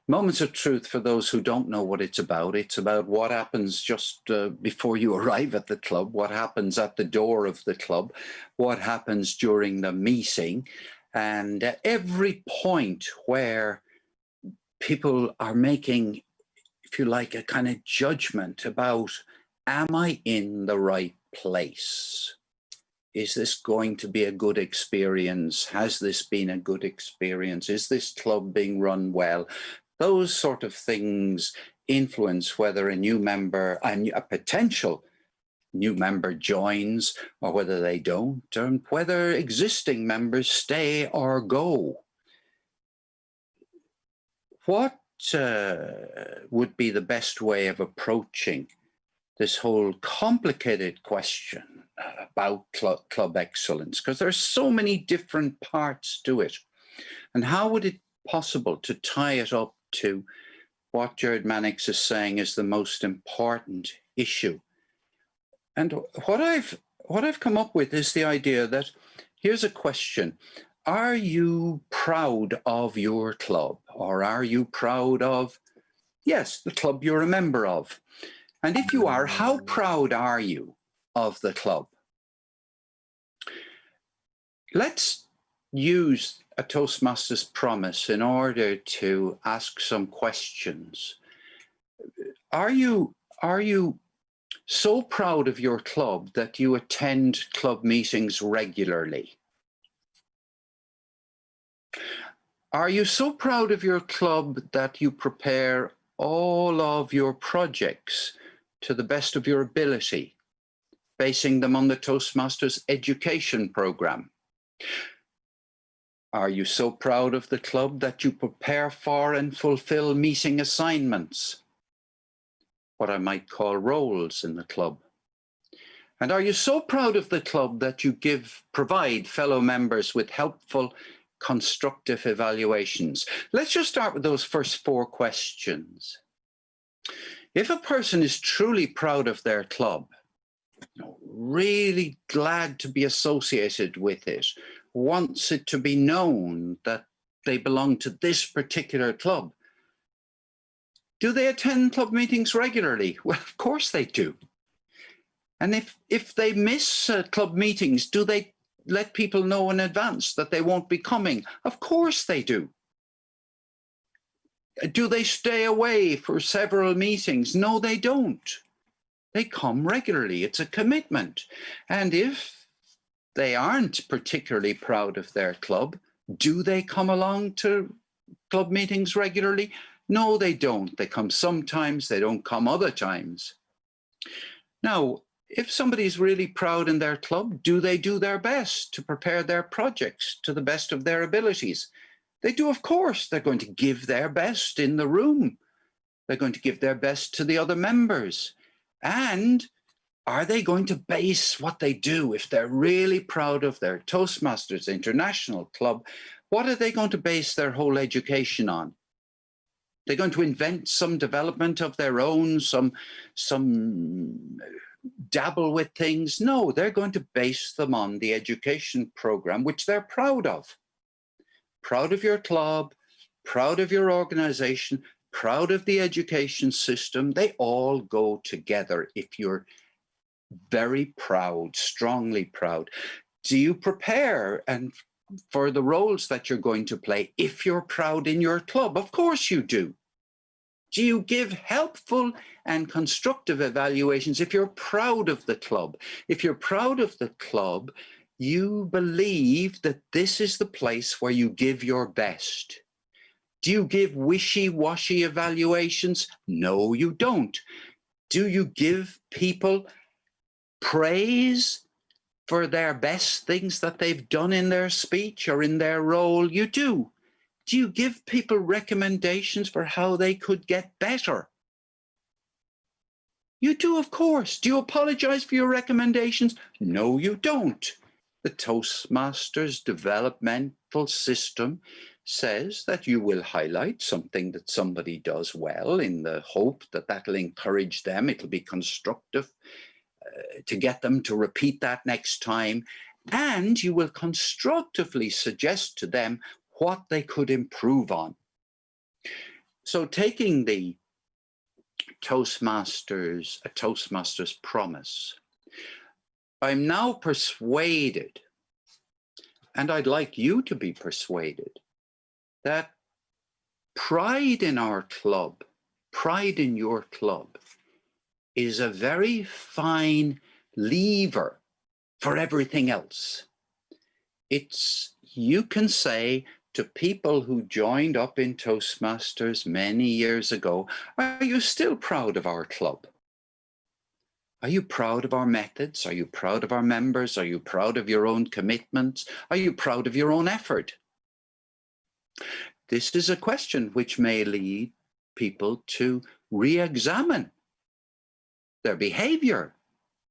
Moments of truth, for those who don't know what it's about what happens just before you arrive at the club, what happens at the door of the club, what happens during the meeting, And at every point where people are making, if you like, a kind of judgment about, am I in the right place? Is this going to be a good experience? Has this been a good experience? Is this club being run well? Those sort of things influence whether a new member, a potential new member joins, or whether they don't, and whether existing members stay or go. What would be the best way of approaching this whole complicated question about club excellence? Because there's so many different parts to it. And how would it be possible to tie it up to what Jared Mannix is saying is the most important issue? And what I've come up with is the idea that here's a question. Are you proud of your club? Or are you proud of, yes, the club you're a member of? And if you are, how proud are you of the club? Let's use a Toastmasters promise in order to ask some questions. Are you so proud of your club that you attend club meetings regularly? Are you so proud of your club that you prepare all of your projects to the best of your ability, basing them on the Toastmasters education program? Are you so proud of the club that you prepare for and fulfill meeting assignments, what I might call roles in the club? And are you so proud of the club that you provide fellow members with helpful, constructive evaluations? Let's just start with those first four questions. If a person is truly proud of their club, really glad to be associated with it, wants it to be known that they belong to this particular club, do they attend club meetings regularly? Well, of course they do. And if they miss club meetings, do they let people know in advance that they won't be coming? Of course they do. Do they stay away for several meetings? No, they don't. They come regularly. It's a commitment. And if they aren't particularly proud of their club, do they come along to club meetings regularly? No, they don't. They come sometimes, they don't come other times. Now, if somebody's really proud in their club, do they do their best to prepare their projects to the best of their abilities? They do, of course. They're going to give their best in the room. They're going to give their best to the other members. And are they going to base what they do, if they're really proud of their Toastmasters International Club, what are they going to base their whole education on? They're going to invent some development of their own, some dabble with things? No, they're going to base them on the education program, which they're proud of. Proud of your club, proud of your organization, proud of the education system. They all go together if you're very proud, strongly proud. Do you prepare for the roles that you're going to play if you're proud in your club? Of course you do. Do you give helpful and constructive evaluations if you're proud of the club? If you're proud of the club, you believe that this is the place where you give your best. Do you give wishy-washy evaluations? No, you don't. Do you give people praise for their best things that they've done in their speech or in their role? You do. Do you give people recommendations for how they could get better? You do, of course. Do you apologize for your recommendations? No, you don't. The Toastmasters developmental system says that you will highlight something that somebody does well in the hope that that'll encourage them. It'll be constructive to get them to repeat that next time. And you will constructively suggest to them what they could improve on. So taking the Toastmasters, a Toastmasters promise, I'm now persuaded and I'd like you to be persuaded, that pride in our club, pride in your club, is a very fine lever for everything else. You can say to people who joined up in Toastmasters many years ago, are you still proud of our club? Are you proud of our methods? Are you proud of our members? Are you proud of your own commitments? Are you proud of your own effort? This is a question which may lead people to re-examine their behavior,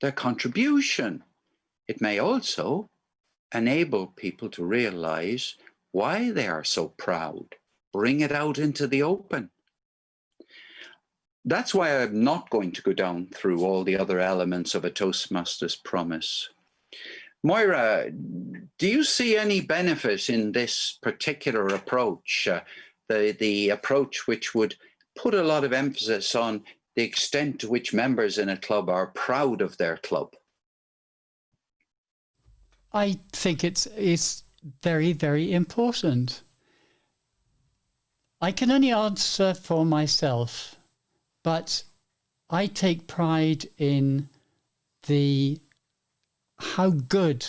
their contribution. It may also enable people to realize why they are so proud, bring it out into the open. That's why I'm not going to go down through all the other elements of a Toastmasters promise. Moira, do you see any benefit in this particular approach, the approach which would put a lot of emphasis on the extent to which members in a club are proud of their club? I think it's very, very important. I can only answer for myself, but I take pride in how good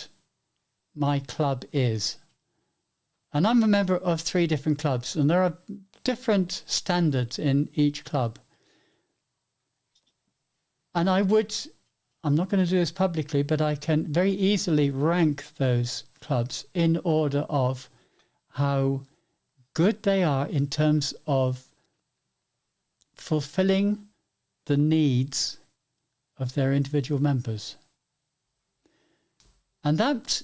my club is. And I'm a member of 3 different clubs, and there are different standards in each club. And I'm not going to do this publicly, but I can very easily rank those clubs in order of how good they are in terms of fulfilling the needs of their individual members. And that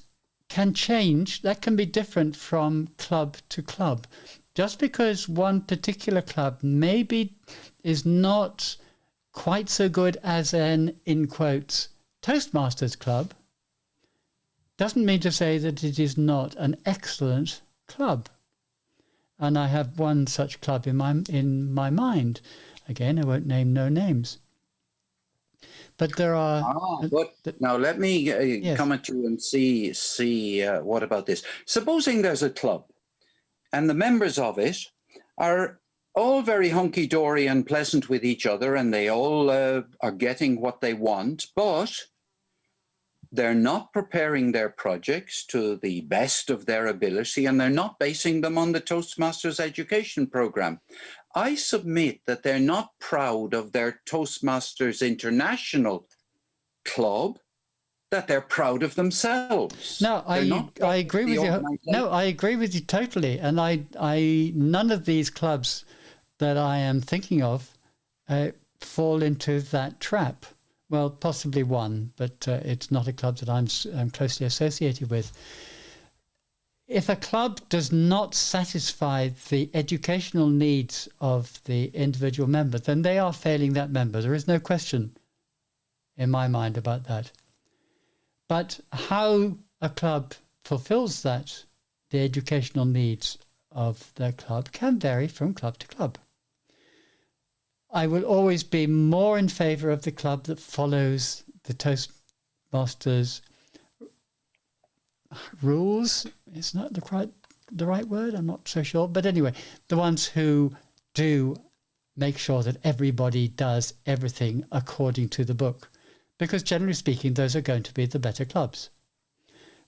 can change, that can be different from club to club. Just because one particular club maybe is not quite so good as an, in quotes, Toastmasters club, doesn't mean to say that it is not an excellent club. And I have one such club in my mind. Again, I won't name no names. But there are... now let me yes. come at you and see what about this. Supposing there's a club and the members of it are all very hunky-dory and pleasant with each other, and they all are getting what they want, but they're not preparing their projects to the best of their ability, and they're not basing them on the Toastmasters education program. I submit that they're not proud of their Toastmasters International club, that they're proud of themselves. No, I agree with you. No, I agree with you totally. And none of these clubs that I am thinking of fall into that trap. Well, possibly one, but it's not a club that I'm closely associated with. If a club does not satisfy the educational needs of the individual member, then they are failing that member. There is no question in my mind about that. But how a club fulfills the educational needs of their club can vary from club to club. I will always be more in favour of the club that follows the Toastmasters rules. It's not the right word, I'm not so sure. But anyway, the ones who do make sure that everybody does everything according to the book. Because generally speaking, those are going to be the better clubs.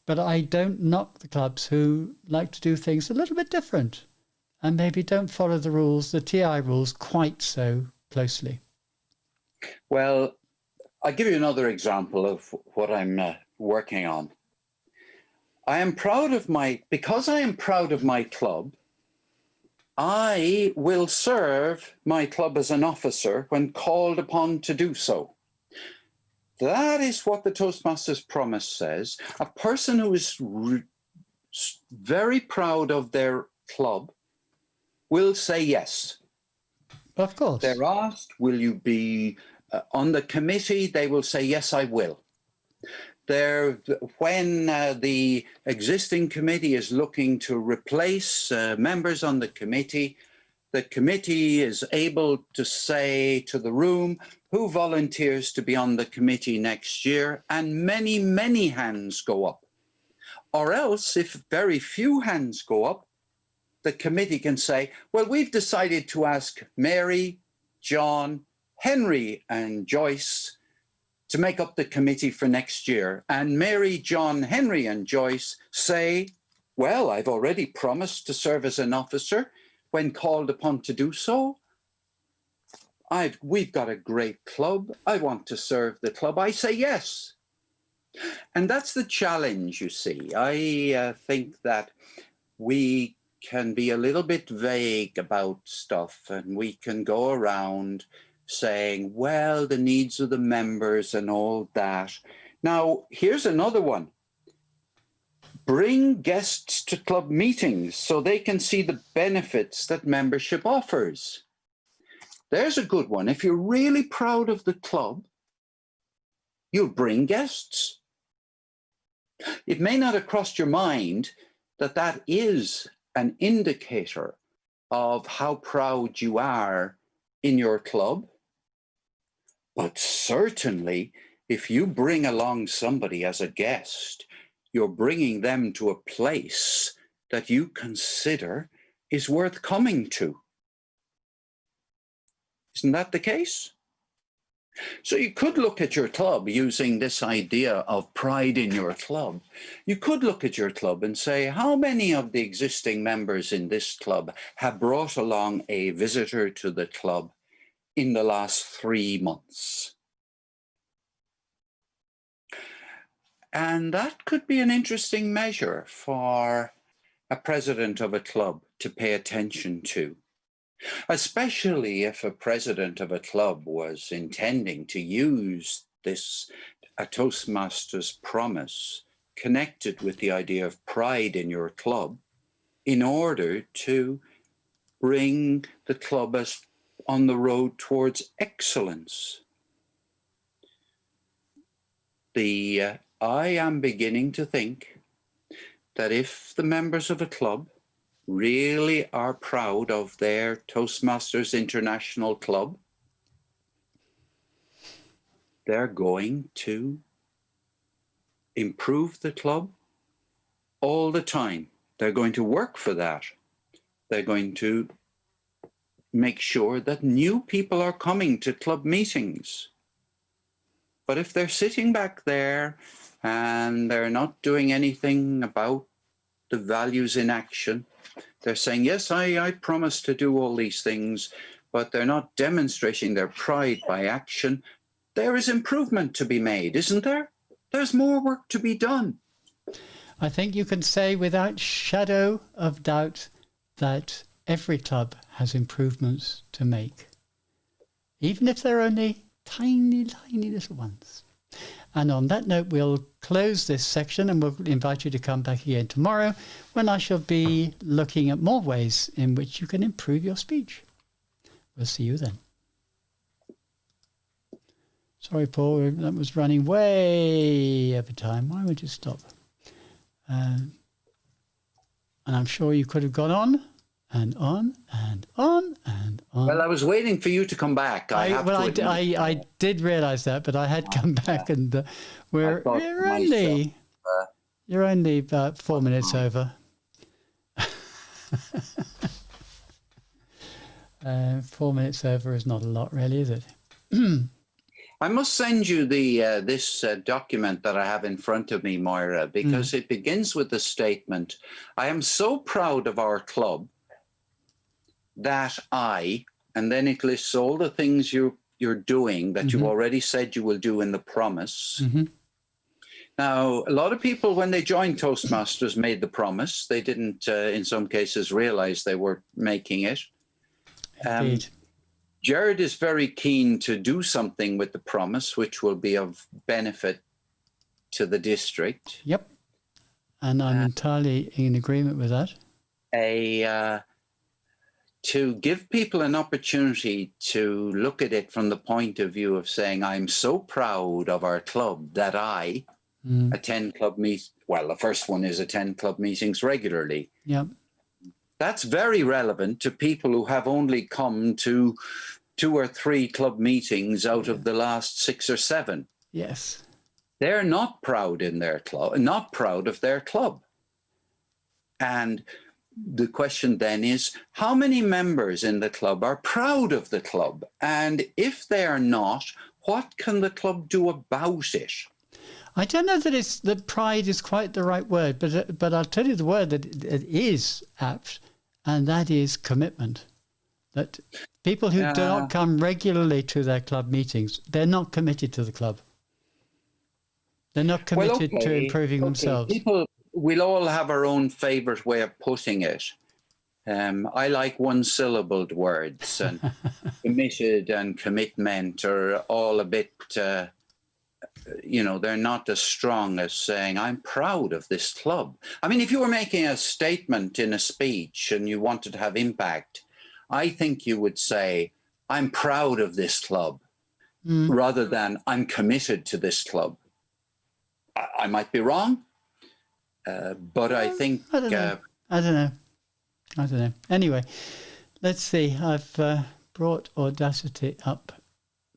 But I don't knock the clubs who like to do things a little bit different and maybe don't follow the rules, the TI rules, quite so closely. Well, I'll give you another example of what I'm working on. Because I am proud of my club, I will serve my club as an officer when called upon to do so. That is what the Toastmasters Promise says. A person who is very proud of their club will say yes. Of course. They're asked, will you be on the committee? They will say, yes, I will. When the existing committee is looking to replace members on the committee is able to say to the room, who volunteers to be on the committee next year? And many, many hands go up. Or else, if very few hands go up, the committee can say, well, we've decided to ask Mary, John, Henry, and Joyce to make up the committee for next year. And Mary, John, Henry, and Joyce say, well, I've already promised to serve as an officer when called upon to do so. We've got a great club. I want to serve the club. I say yes. And that's the challenge, you see. I think that we can be a little bit vague about stuff, and we can go around saying, well, the needs of the members and all that. Now, here's another one. Bring guests to club meetings so they can see the benefits that membership offers. There's a good one. If you're really proud of the club, you'll bring guests. It may not have crossed your mind that that is an indicator of how proud you are in your club. But certainly, if you bring along somebody as a guest, you're bringing them to a place that you consider is worth coming to. Isn't that the case? So you could look at your club using this idea of pride in your club. You could look at your club and say, how many of the existing members in this club have brought along a visitor to the club in the last 3 months? And that could be an interesting measure for a president of a club to pay attention to. Especially if a president of a club was intending to use this, a Toastmasters promise connected with the idea of pride in your club, in order to bring the club on the road towards excellence. I am beginning to think that if the members of a club really are proud of their Toastmasters International Club, they're going to improve the club all the time. They're going to work for that. They're going to make sure that new people are coming to club meetings. But if they're sitting back there and they're not doing anything about the values in action, they're saying, yes, I promise to do all these things, but they're not demonstrating their pride by action, there is improvement to be made, isn't there? There's more work to be done. I think you can say without shadow of doubt that every club has improvements to make, even if they're only tiny, tiny little ones. And on that note, we'll close this section, and we'll invite you to come back again tomorrow when I shall be looking at more ways in which you can improve your speech. We'll see you then. Sorry, Paul, that was running way over time. Why would you stop? And I'm sure you could have gone on and on and on and on. Well, I was waiting for you to come back. I did realise that, but I had come back, and you're only about 4 minutes over. 4 minutes over is not a lot, really, is it? I must send you this document that I have in front of me, Moira, because it begins with the statement, I am so proud of our club that and then it lists all the things you're doing that you already said you will do in the promise. Now, a lot of people, when they joined Toastmasters, made the promise. They didn't, in some cases, realize they were making it. Jared is very keen to do something with the promise, which will be of benefit to the district. Yep. And I'm entirely in agreement with that. To give people an opportunity to look at it from the point of view of saying, I'm so proud of our club that I attend club meetings. Well, the first one is attend club meetings regularly. Yep. That's very relevant to people who have only come to 2 or 3 club meetings out of the last 6 or 7. Yes. They're not proud in their club, not proud of their club. And the question then is, how many members in the club are proud of the club? And if they are not, what can the club do about it? I don't know that pride is quite the right word, but I'll tell you the word that it is apt, and that is commitment. That people who do not come regularly to their club meetings, they're not committed to the club. They're not committed to improving themselves. People, we'll all have our own favourite way of putting it. I like one-syllabled words, and committed and commitment are all a bit... they're not as strong as saying, I'm proud of this club. I mean, if you were making a statement in a speech and you wanted to have impact, I think you would say, I'm proud of this club, rather than I'm committed to this club. I might be wrong, but I think... I don't know. Anyway, let's see. I've brought Audacity up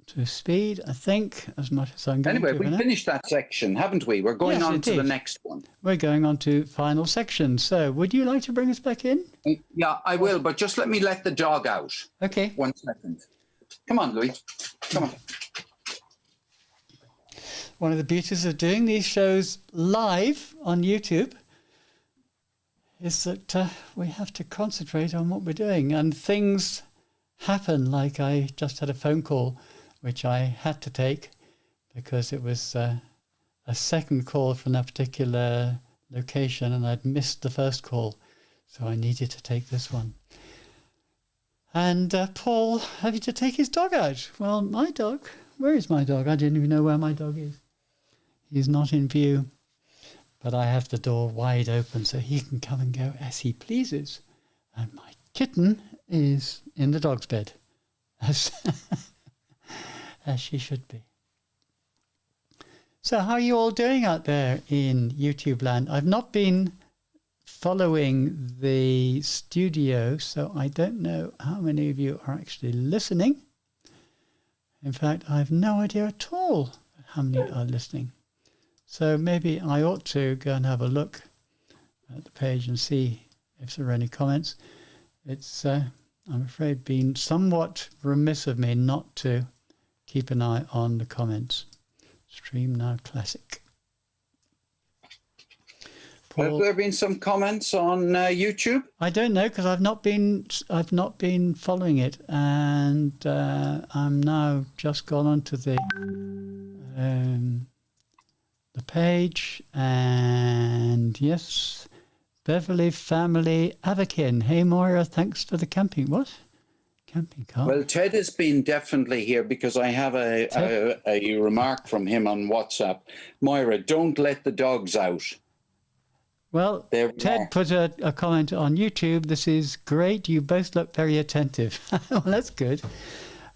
to speed, I think, as much as I'm going to. Anyway, we finished that section, haven't we? We're going on to the next one. We're going on to final section. So would you like to bring us back in? Yeah, I will, but just let me let the dog out. Okay. 1 second. Come on, Louis. Come on. One of the beauties of doing these shows live on YouTube is that we have to concentrate on what we're doing, and things happen. Like I just had a phone call which I had to take because it was a second call from that particular location, and I'd missed the first call, so I needed to take this one. And Paul having to take his dog out. Well, my dog, where is my dog? I didn't even know where my dog is. He's not in view, but I have the door wide open so he can come and go as he pleases. And my kitten is in the dog's bed, as she should be. So how are you all doing out there in YouTube land? I've not been following the studio, so I don't know how many of you are actually listening. In fact, I have no idea at all how many are listening. So maybe I ought to go and have a look at the page and see if there are any comments. It's, I'm afraid, been somewhat remiss of me not to keep an eye on the comments. Stream Now Classic. Paul, have there been some comments on YouTube? I don't know, because I've not been following it, and I'm now just gone onto the page, and yes, Beverly Family Avakin. Hey Moira, thanks for the camping. What? Camping car? Well, Ted has been definitely here because I have a remark from him on WhatsApp. Moira, don't let the dogs out. Well, Ted put a comment on YouTube. This is great. You both look very attentive. Well, that's good.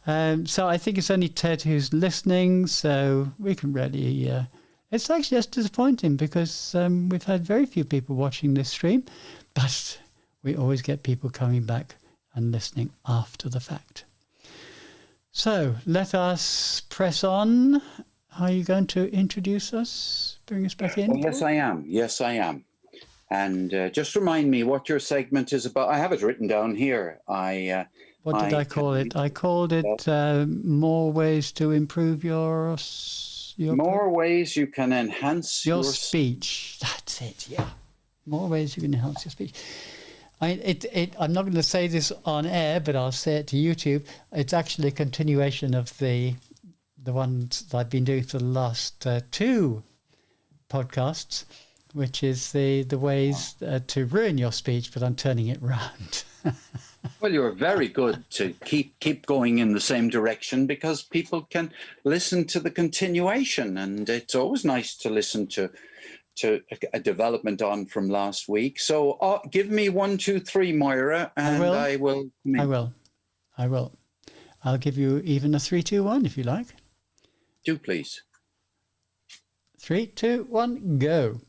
So I think it's only Ted who's listening, so we can really... it's actually just disappointing because we've had very few people watching this stream, but we always get people coming back and listening after the fact. So let us press on. Are you going to introduce us? Bring us back in? Well, yes, I am. Yes, I am. And just remind me what your segment is about. I have it written down here. What did I call it? I called it more ways to improve your more ways you can enhance your speech. That's it. Yeah, more ways you can enhance your speech. I'm not going to say this on air, but I'll say it to YouTube. It's actually a continuation of the ones that I've been doing for the last two podcasts, which is the ways to ruin your speech, but I'm turning it round. Well, you're very good to keep going in the same direction because people can listen to the continuation, and it's always nice to listen to a development on from last week. So give me 1, 2, 3, Moira, and I will. I will. I'll give you even a 3, 2, 1 if you like. Do please. 3, 2, 1, go.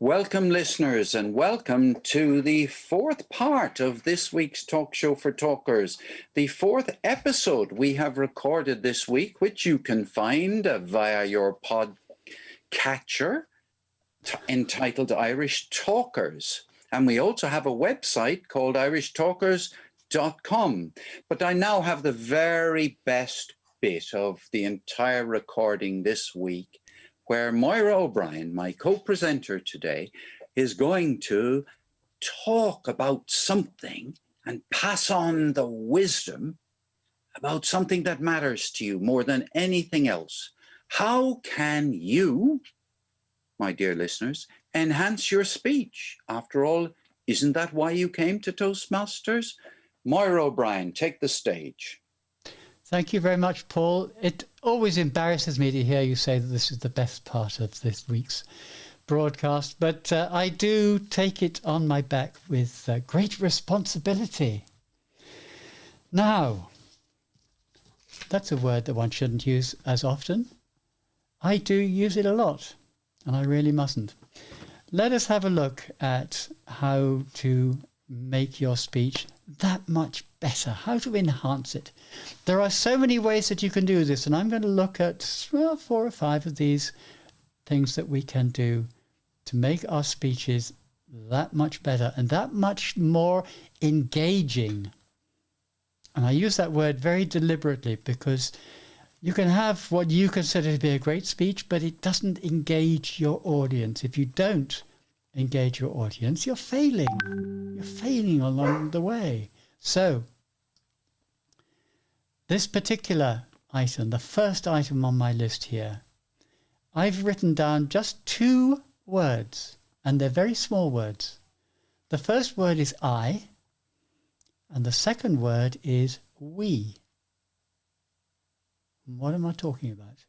Welcome, listeners, and welcome to the fourth part of this week's Talk Show for Talkers. The fourth episode we have recorded this week, which you can find via your podcatcher, entitled Irish Talkers. And we also have a website called irishtalkers.com. But I now have the very best bit of the entire recording this week, where Moira O'Brien, my co-presenter today, is going to talk about something and pass on the wisdom about something that matters to you more than anything else. How can you, my dear listeners, enhance your speech? After all, isn't that why you came to Toastmasters? Moira O'Brien, take the stage. Thank you very much, Paul. It always embarrasses me to hear you say that this is the best part of this week's broadcast, but I do take it on my back with great responsibility. Now, that's a word that one shouldn't use as often. I do use it a lot, and I really mustn't. Let us have a look at how to make your speech that much better, how to enhance it. There are so many ways that you can do this, and I'm going to look at 4 or 5 of these things that we can do to make our speeches that much better and that much more engaging. And I use that word very deliberately because you can have what you consider to be a great speech, but it doesn't engage your audience. If you don't engage your audience, you're failing. You're failing along the way. So, this particular item, the first item on my list here, I've written down just 2 words, and they're very small words. The first word is I, and the second word is we. What am I talking about?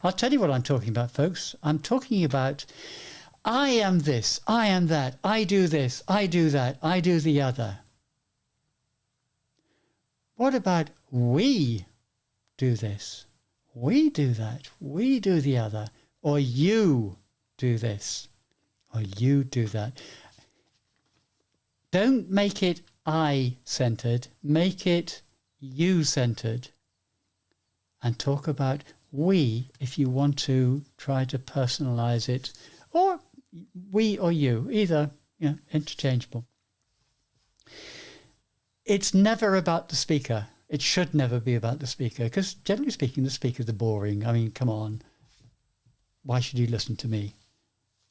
I'll tell you what I'm talking about, folks. I'm talking about I am this, I am that, I do this, I do that, I do the other. What about we do this, we do that, we do the other, or you do this, or you do that? Don't make it I-centered, make it you-centered, and talk about we if you want to try to personalize it, or we or you, either, interchangeable. It's never about the speaker. It should never be about the speaker, because generally speaking, the speakers are boring. I mean, come on. Why should you listen to me?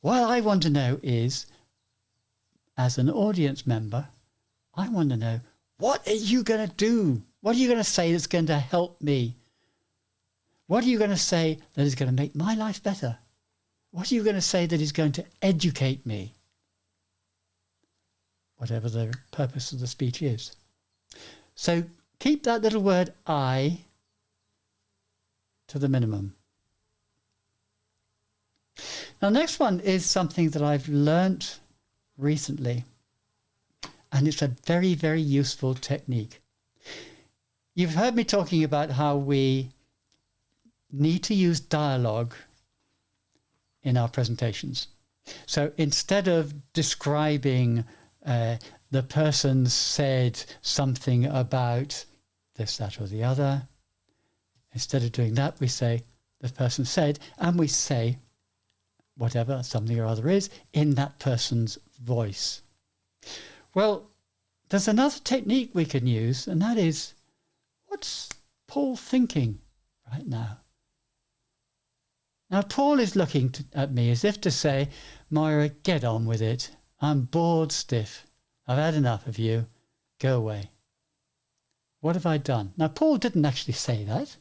What I want to know is, as an audience member, I want to know, what are you going to do? What are you going to say that's going to help me? What are you going to say that is going to make my life better? What are you going to say that is going to educate me? Whatever the purpose of the speech is. So keep that little word I to the minimum. Now, next one is something that I've learnt recently, and it's a very, very useful technique. You've heard me talking about how we need to use dialogue in our presentations. So instead of describing the person said something about this, that, or the other, instead of doing that, we say the person said, and we say whatever something or other is in that person's voice. Well, there's another technique we can use, and that is, what's Paul thinking right now? Now, Paul is looking at me as if to say, Moira, get on with it. I'm bored stiff. I've had enough of you. Go away. What have I done? Now, Paul didn't actually say that.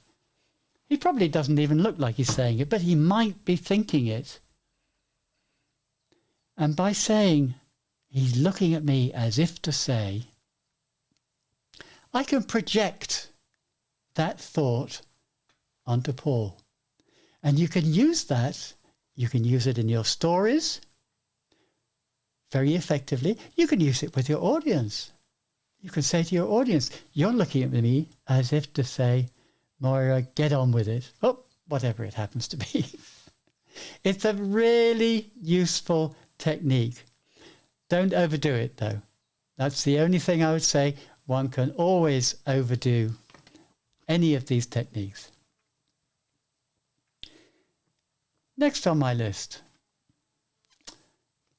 He probably doesn't even look like he's saying it, but he might be thinking it. And by saying he's looking at me as if to say, I can project that thought onto Paul. And you can use that. You can use it in your stories very effectively. You can use it with your audience. You can say to your audience, you're looking at me as if to say, Moira, get on with it. Oh, whatever it happens to be. It's a really useful technique. Don't overdo it, though. That's the only thing I would say. One can always overdo any of these techniques. Next on my list,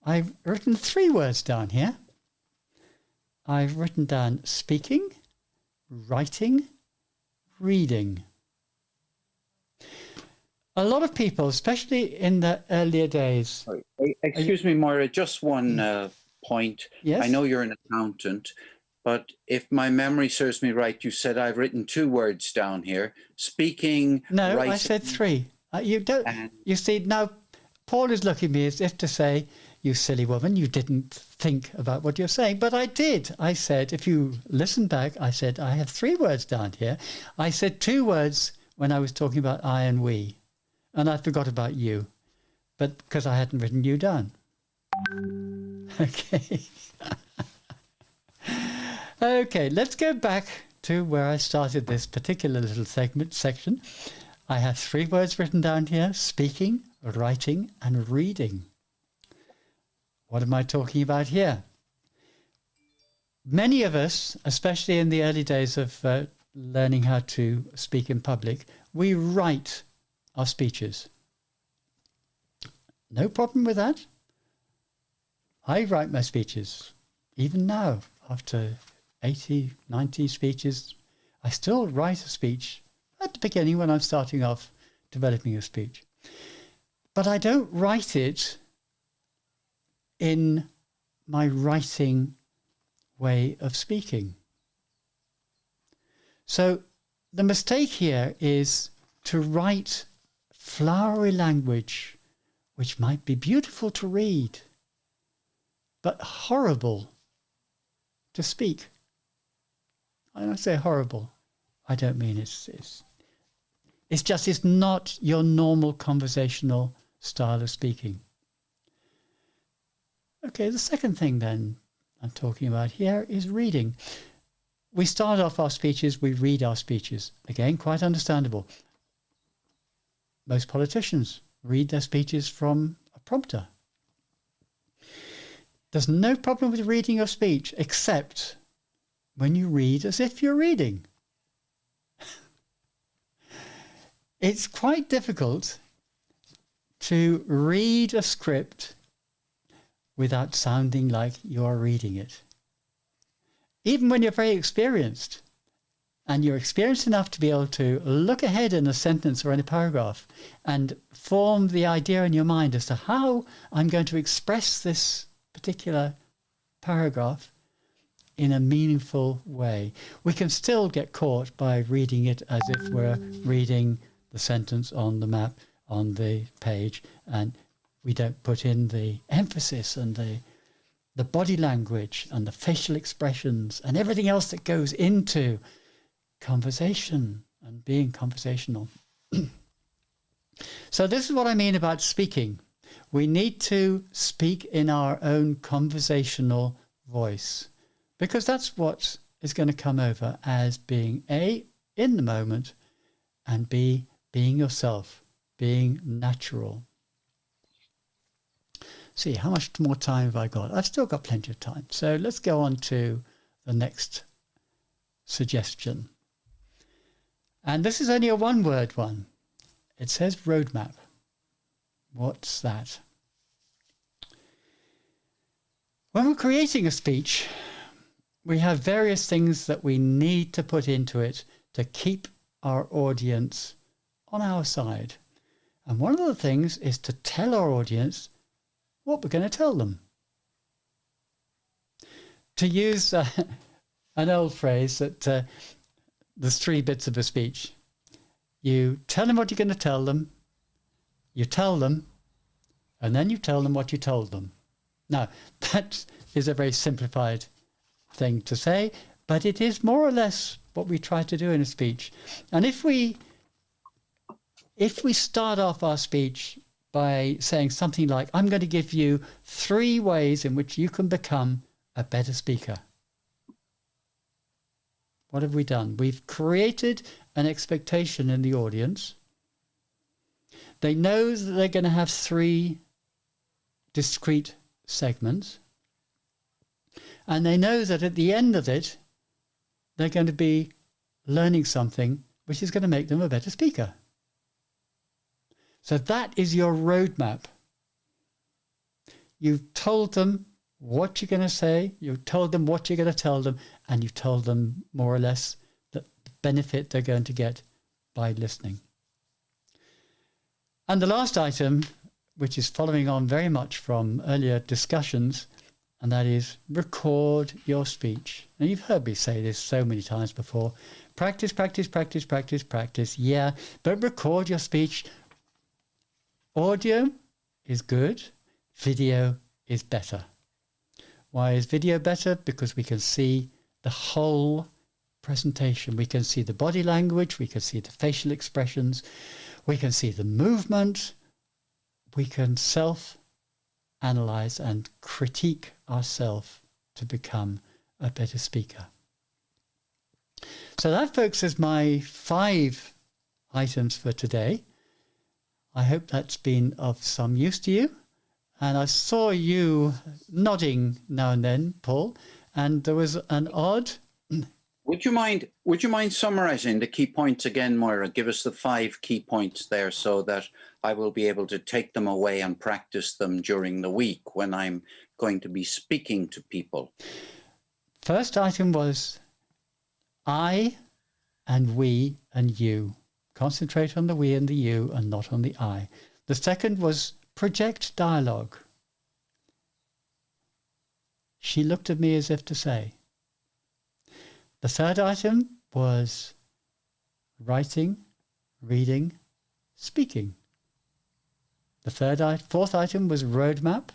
I've written 3 words down here. I've written down speaking, writing, reading. A lot of people, especially in the earlier days... Sorry. Excuse me, Moira, just one point. Yes? I know you're an accountant, but if my memory serves me right, you said I've written 2 words down here. Speaking, No, writing. I said 3. You don't. And- You see, now Paul is looking at me as if to say, you silly woman, you didn't think about what you're saying. But I did. I said, if you listen back, I said, I have 3 words down here. I said 2 words when I was talking about I and we. And I forgot about you. But because I hadn't written you down. Okay. Okay, let's go back to where I started this particular little section. I have 3 words written down here: speaking, writing, and reading. What am I talking about here? Many of us, especially in the early days of learning how to speak in public, we write our speeches. No problem with that. I write my speeches. Even now, after 80, 90 speeches, I still write a speech at the beginning when I'm starting off developing a speech. But I don't write it in my writing way of speaking. So the mistake here is to write flowery language which might be beautiful to read, but horrible to speak. When I say horrible, I don't mean it's not your normal conversational style of speaking. Okay, the second thing then I'm talking about here is reading. We start off our speeches, we read our speeches. Again, quite understandable. Most politicians read their speeches from a prompter. There's no problem with reading your speech, except when you read as if you're reading. It's quite difficult to read a script without sounding like you're reading it. Even when you're very experienced, and you're experienced enough to be able to look ahead in a sentence or in a paragraph and form the idea in your mind as to how I'm going to express this particular paragraph in a meaningful way, we can still get caught by reading it as if we're reading the sentence on the map, on the page, and we don't put in the emphasis and the body language and the facial expressions and everything else that goes into conversation and being conversational. So this is what I mean about speaking. We need to speak in our own conversational voice, because that's what is going to come over as being A, in the moment, and B, being yourself, being natural. See, how much more time have I got? I've still got plenty of time. So let's go on to the next suggestion. And this is only a 1-word one. It says roadmap. What's that? When we're creating a speech, we have various things that we need to put into it to keep our audience on our side. And one of the things is to tell our audience what we're going to tell them. To use an old phrase that there's 3 bits of a speech. You tell them what you're going to tell them, you tell them, and then you tell them what you told them. Now, that is a very simplified thing to say, but it is more or less what we try to do in a speech. And if we start off our speech by saying something like, I'm going to give you 3 ways in which you can become a better speaker. What have we done? We've created an expectation in the audience. They know that they're going to have 3 discrete segments. And they know that at the end of it, they're going to be learning something which is going to make them a better speaker. So that is your roadmap. You've told them what you're going to say, you've told them what you're going to tell them, and you've told them more or less the benefit they're going to get by listening. And the last item, which is following on very much from earlier discussions, and that is record your speech. Now, you've heard me say this so many times before. Practice, practice, practice, practice, practice. Yeah, but record your speech. Audio is good. Video is better. Why is video better? Because we can see the whole presentation. We can see the body language. We can see the facial expressions. We can see the movement. We can self-analyze and critique ourselves to become a better speaker. So that, folks, is my 5 items for today. I hope that's been of some use to you. And I saw you nodding now and then, Paul, and there was an odd... Would you mind summarizing the key points again, Moira? Give us the 5 key points there so that I will be able to take them away and practice them during the week when I'm going to be speaking to people. First item was I and we and you. Concentrate on the we and the you and not on the I. The second was project dialogue. She looked at me as if to say. The third item was writing, reading, speaking. The fourth item was roadmap.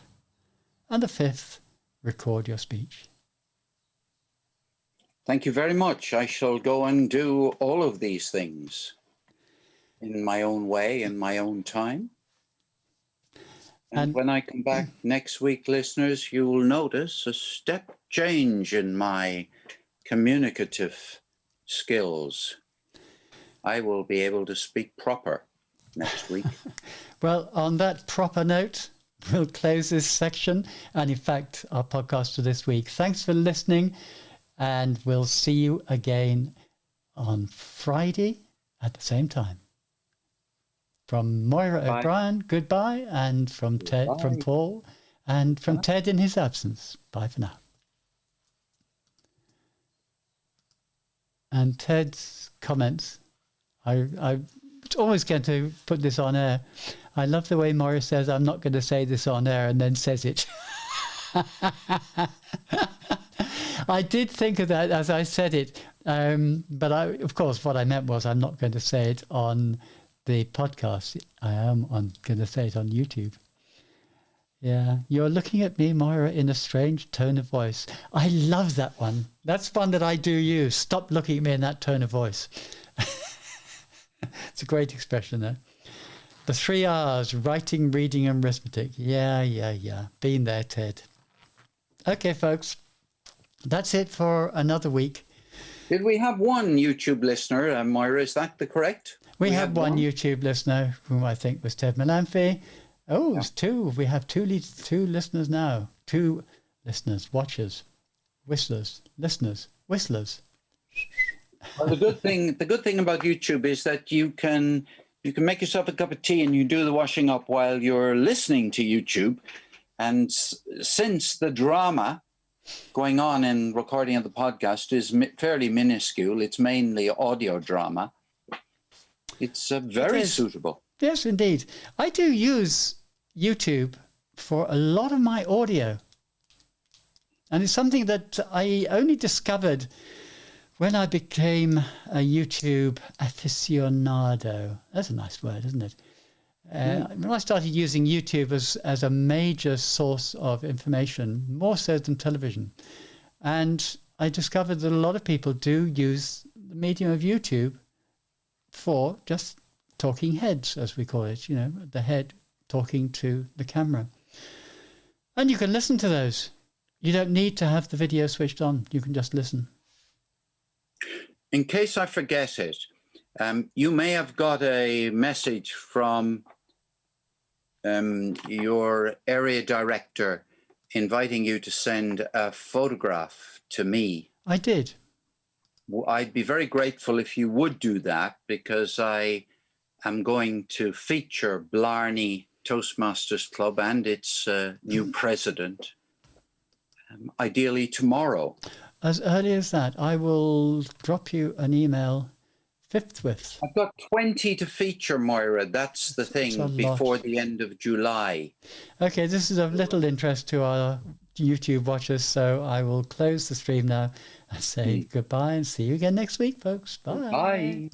And the 5th, record your speech. Thank you very much. I shall go and do all of these things in my own way, in my own time. And when I come back next week, listeners, you will notice a step change in my communicative skills. I will be able to speak proper next week. Well, on that proper note, we'll close this section and, in fact, our podcast for this week. Thanks for listening, and we'll see you again on Friday at the same time. From Moira O'Brien, goodbye, and from Ted, from Paul, and from Ted in his absence. Bye for now. And Ted's comments, I was always going to put this on air. I love the way Moira says, I'm not going to say this on air, and then says it. I did think of that as I said it. But of course, what I meant was I'm not going to say it on the podcast. I am going to say it on YouTube. Yeah, you're looking at me, Moira, in a strange tone of voice. I love that one. That's one that I do use. Stop looking at me in that tone of voice. It's a great expression there. The 3 R's, writing, reading, and arithmetic. Yeah. Been there, Ted. Okay, folks. That's it for another week. Did we have one YouTube listener, Moira? Is that correct? We had one YouTube listener, whom I think was Ted Melanphy. Oh, it's 2. We have 2 listeners now. 2 listeners, watchers, whistlers, listeners, whistlers. Well, the good thing about YouTube is that you can make yourself a cup of tea and you do the washing up while you're listening to YouTube. And since the drama going on in recording of the podcast is fairly minuscule, it's mainly audio drama. It's very suitable. Yes, indeed. I do use YouTube for a lot of my audio. And it's something that I only discovered when I became a YouTube aficionado. That's a nice word, isn't it? When I started using YouTube as a major source of information, more so than television. And I discovered that a lot of people do use the medium of YouTube for just talking heads, as we call it, the head talking to the camera. And you can listen to those. You don't need to have the video switched on. You can just listen. In case I forget it, you may have got a message from your area director inviting you to send a photograph to me. I did. I'd be very grateful if you would do that, because I am going to feature Blarney Toastmasters Club and its new president, ideally tomorrow. As early as that, I will drop you an email forthwith. I've got 20 to feature, Moira. That's the thing, before the end of July. Okay, this is of little interest to our YouTube watchers, so I will close the stream now and say goodbye and see you again next week, folks. Bye. Bye.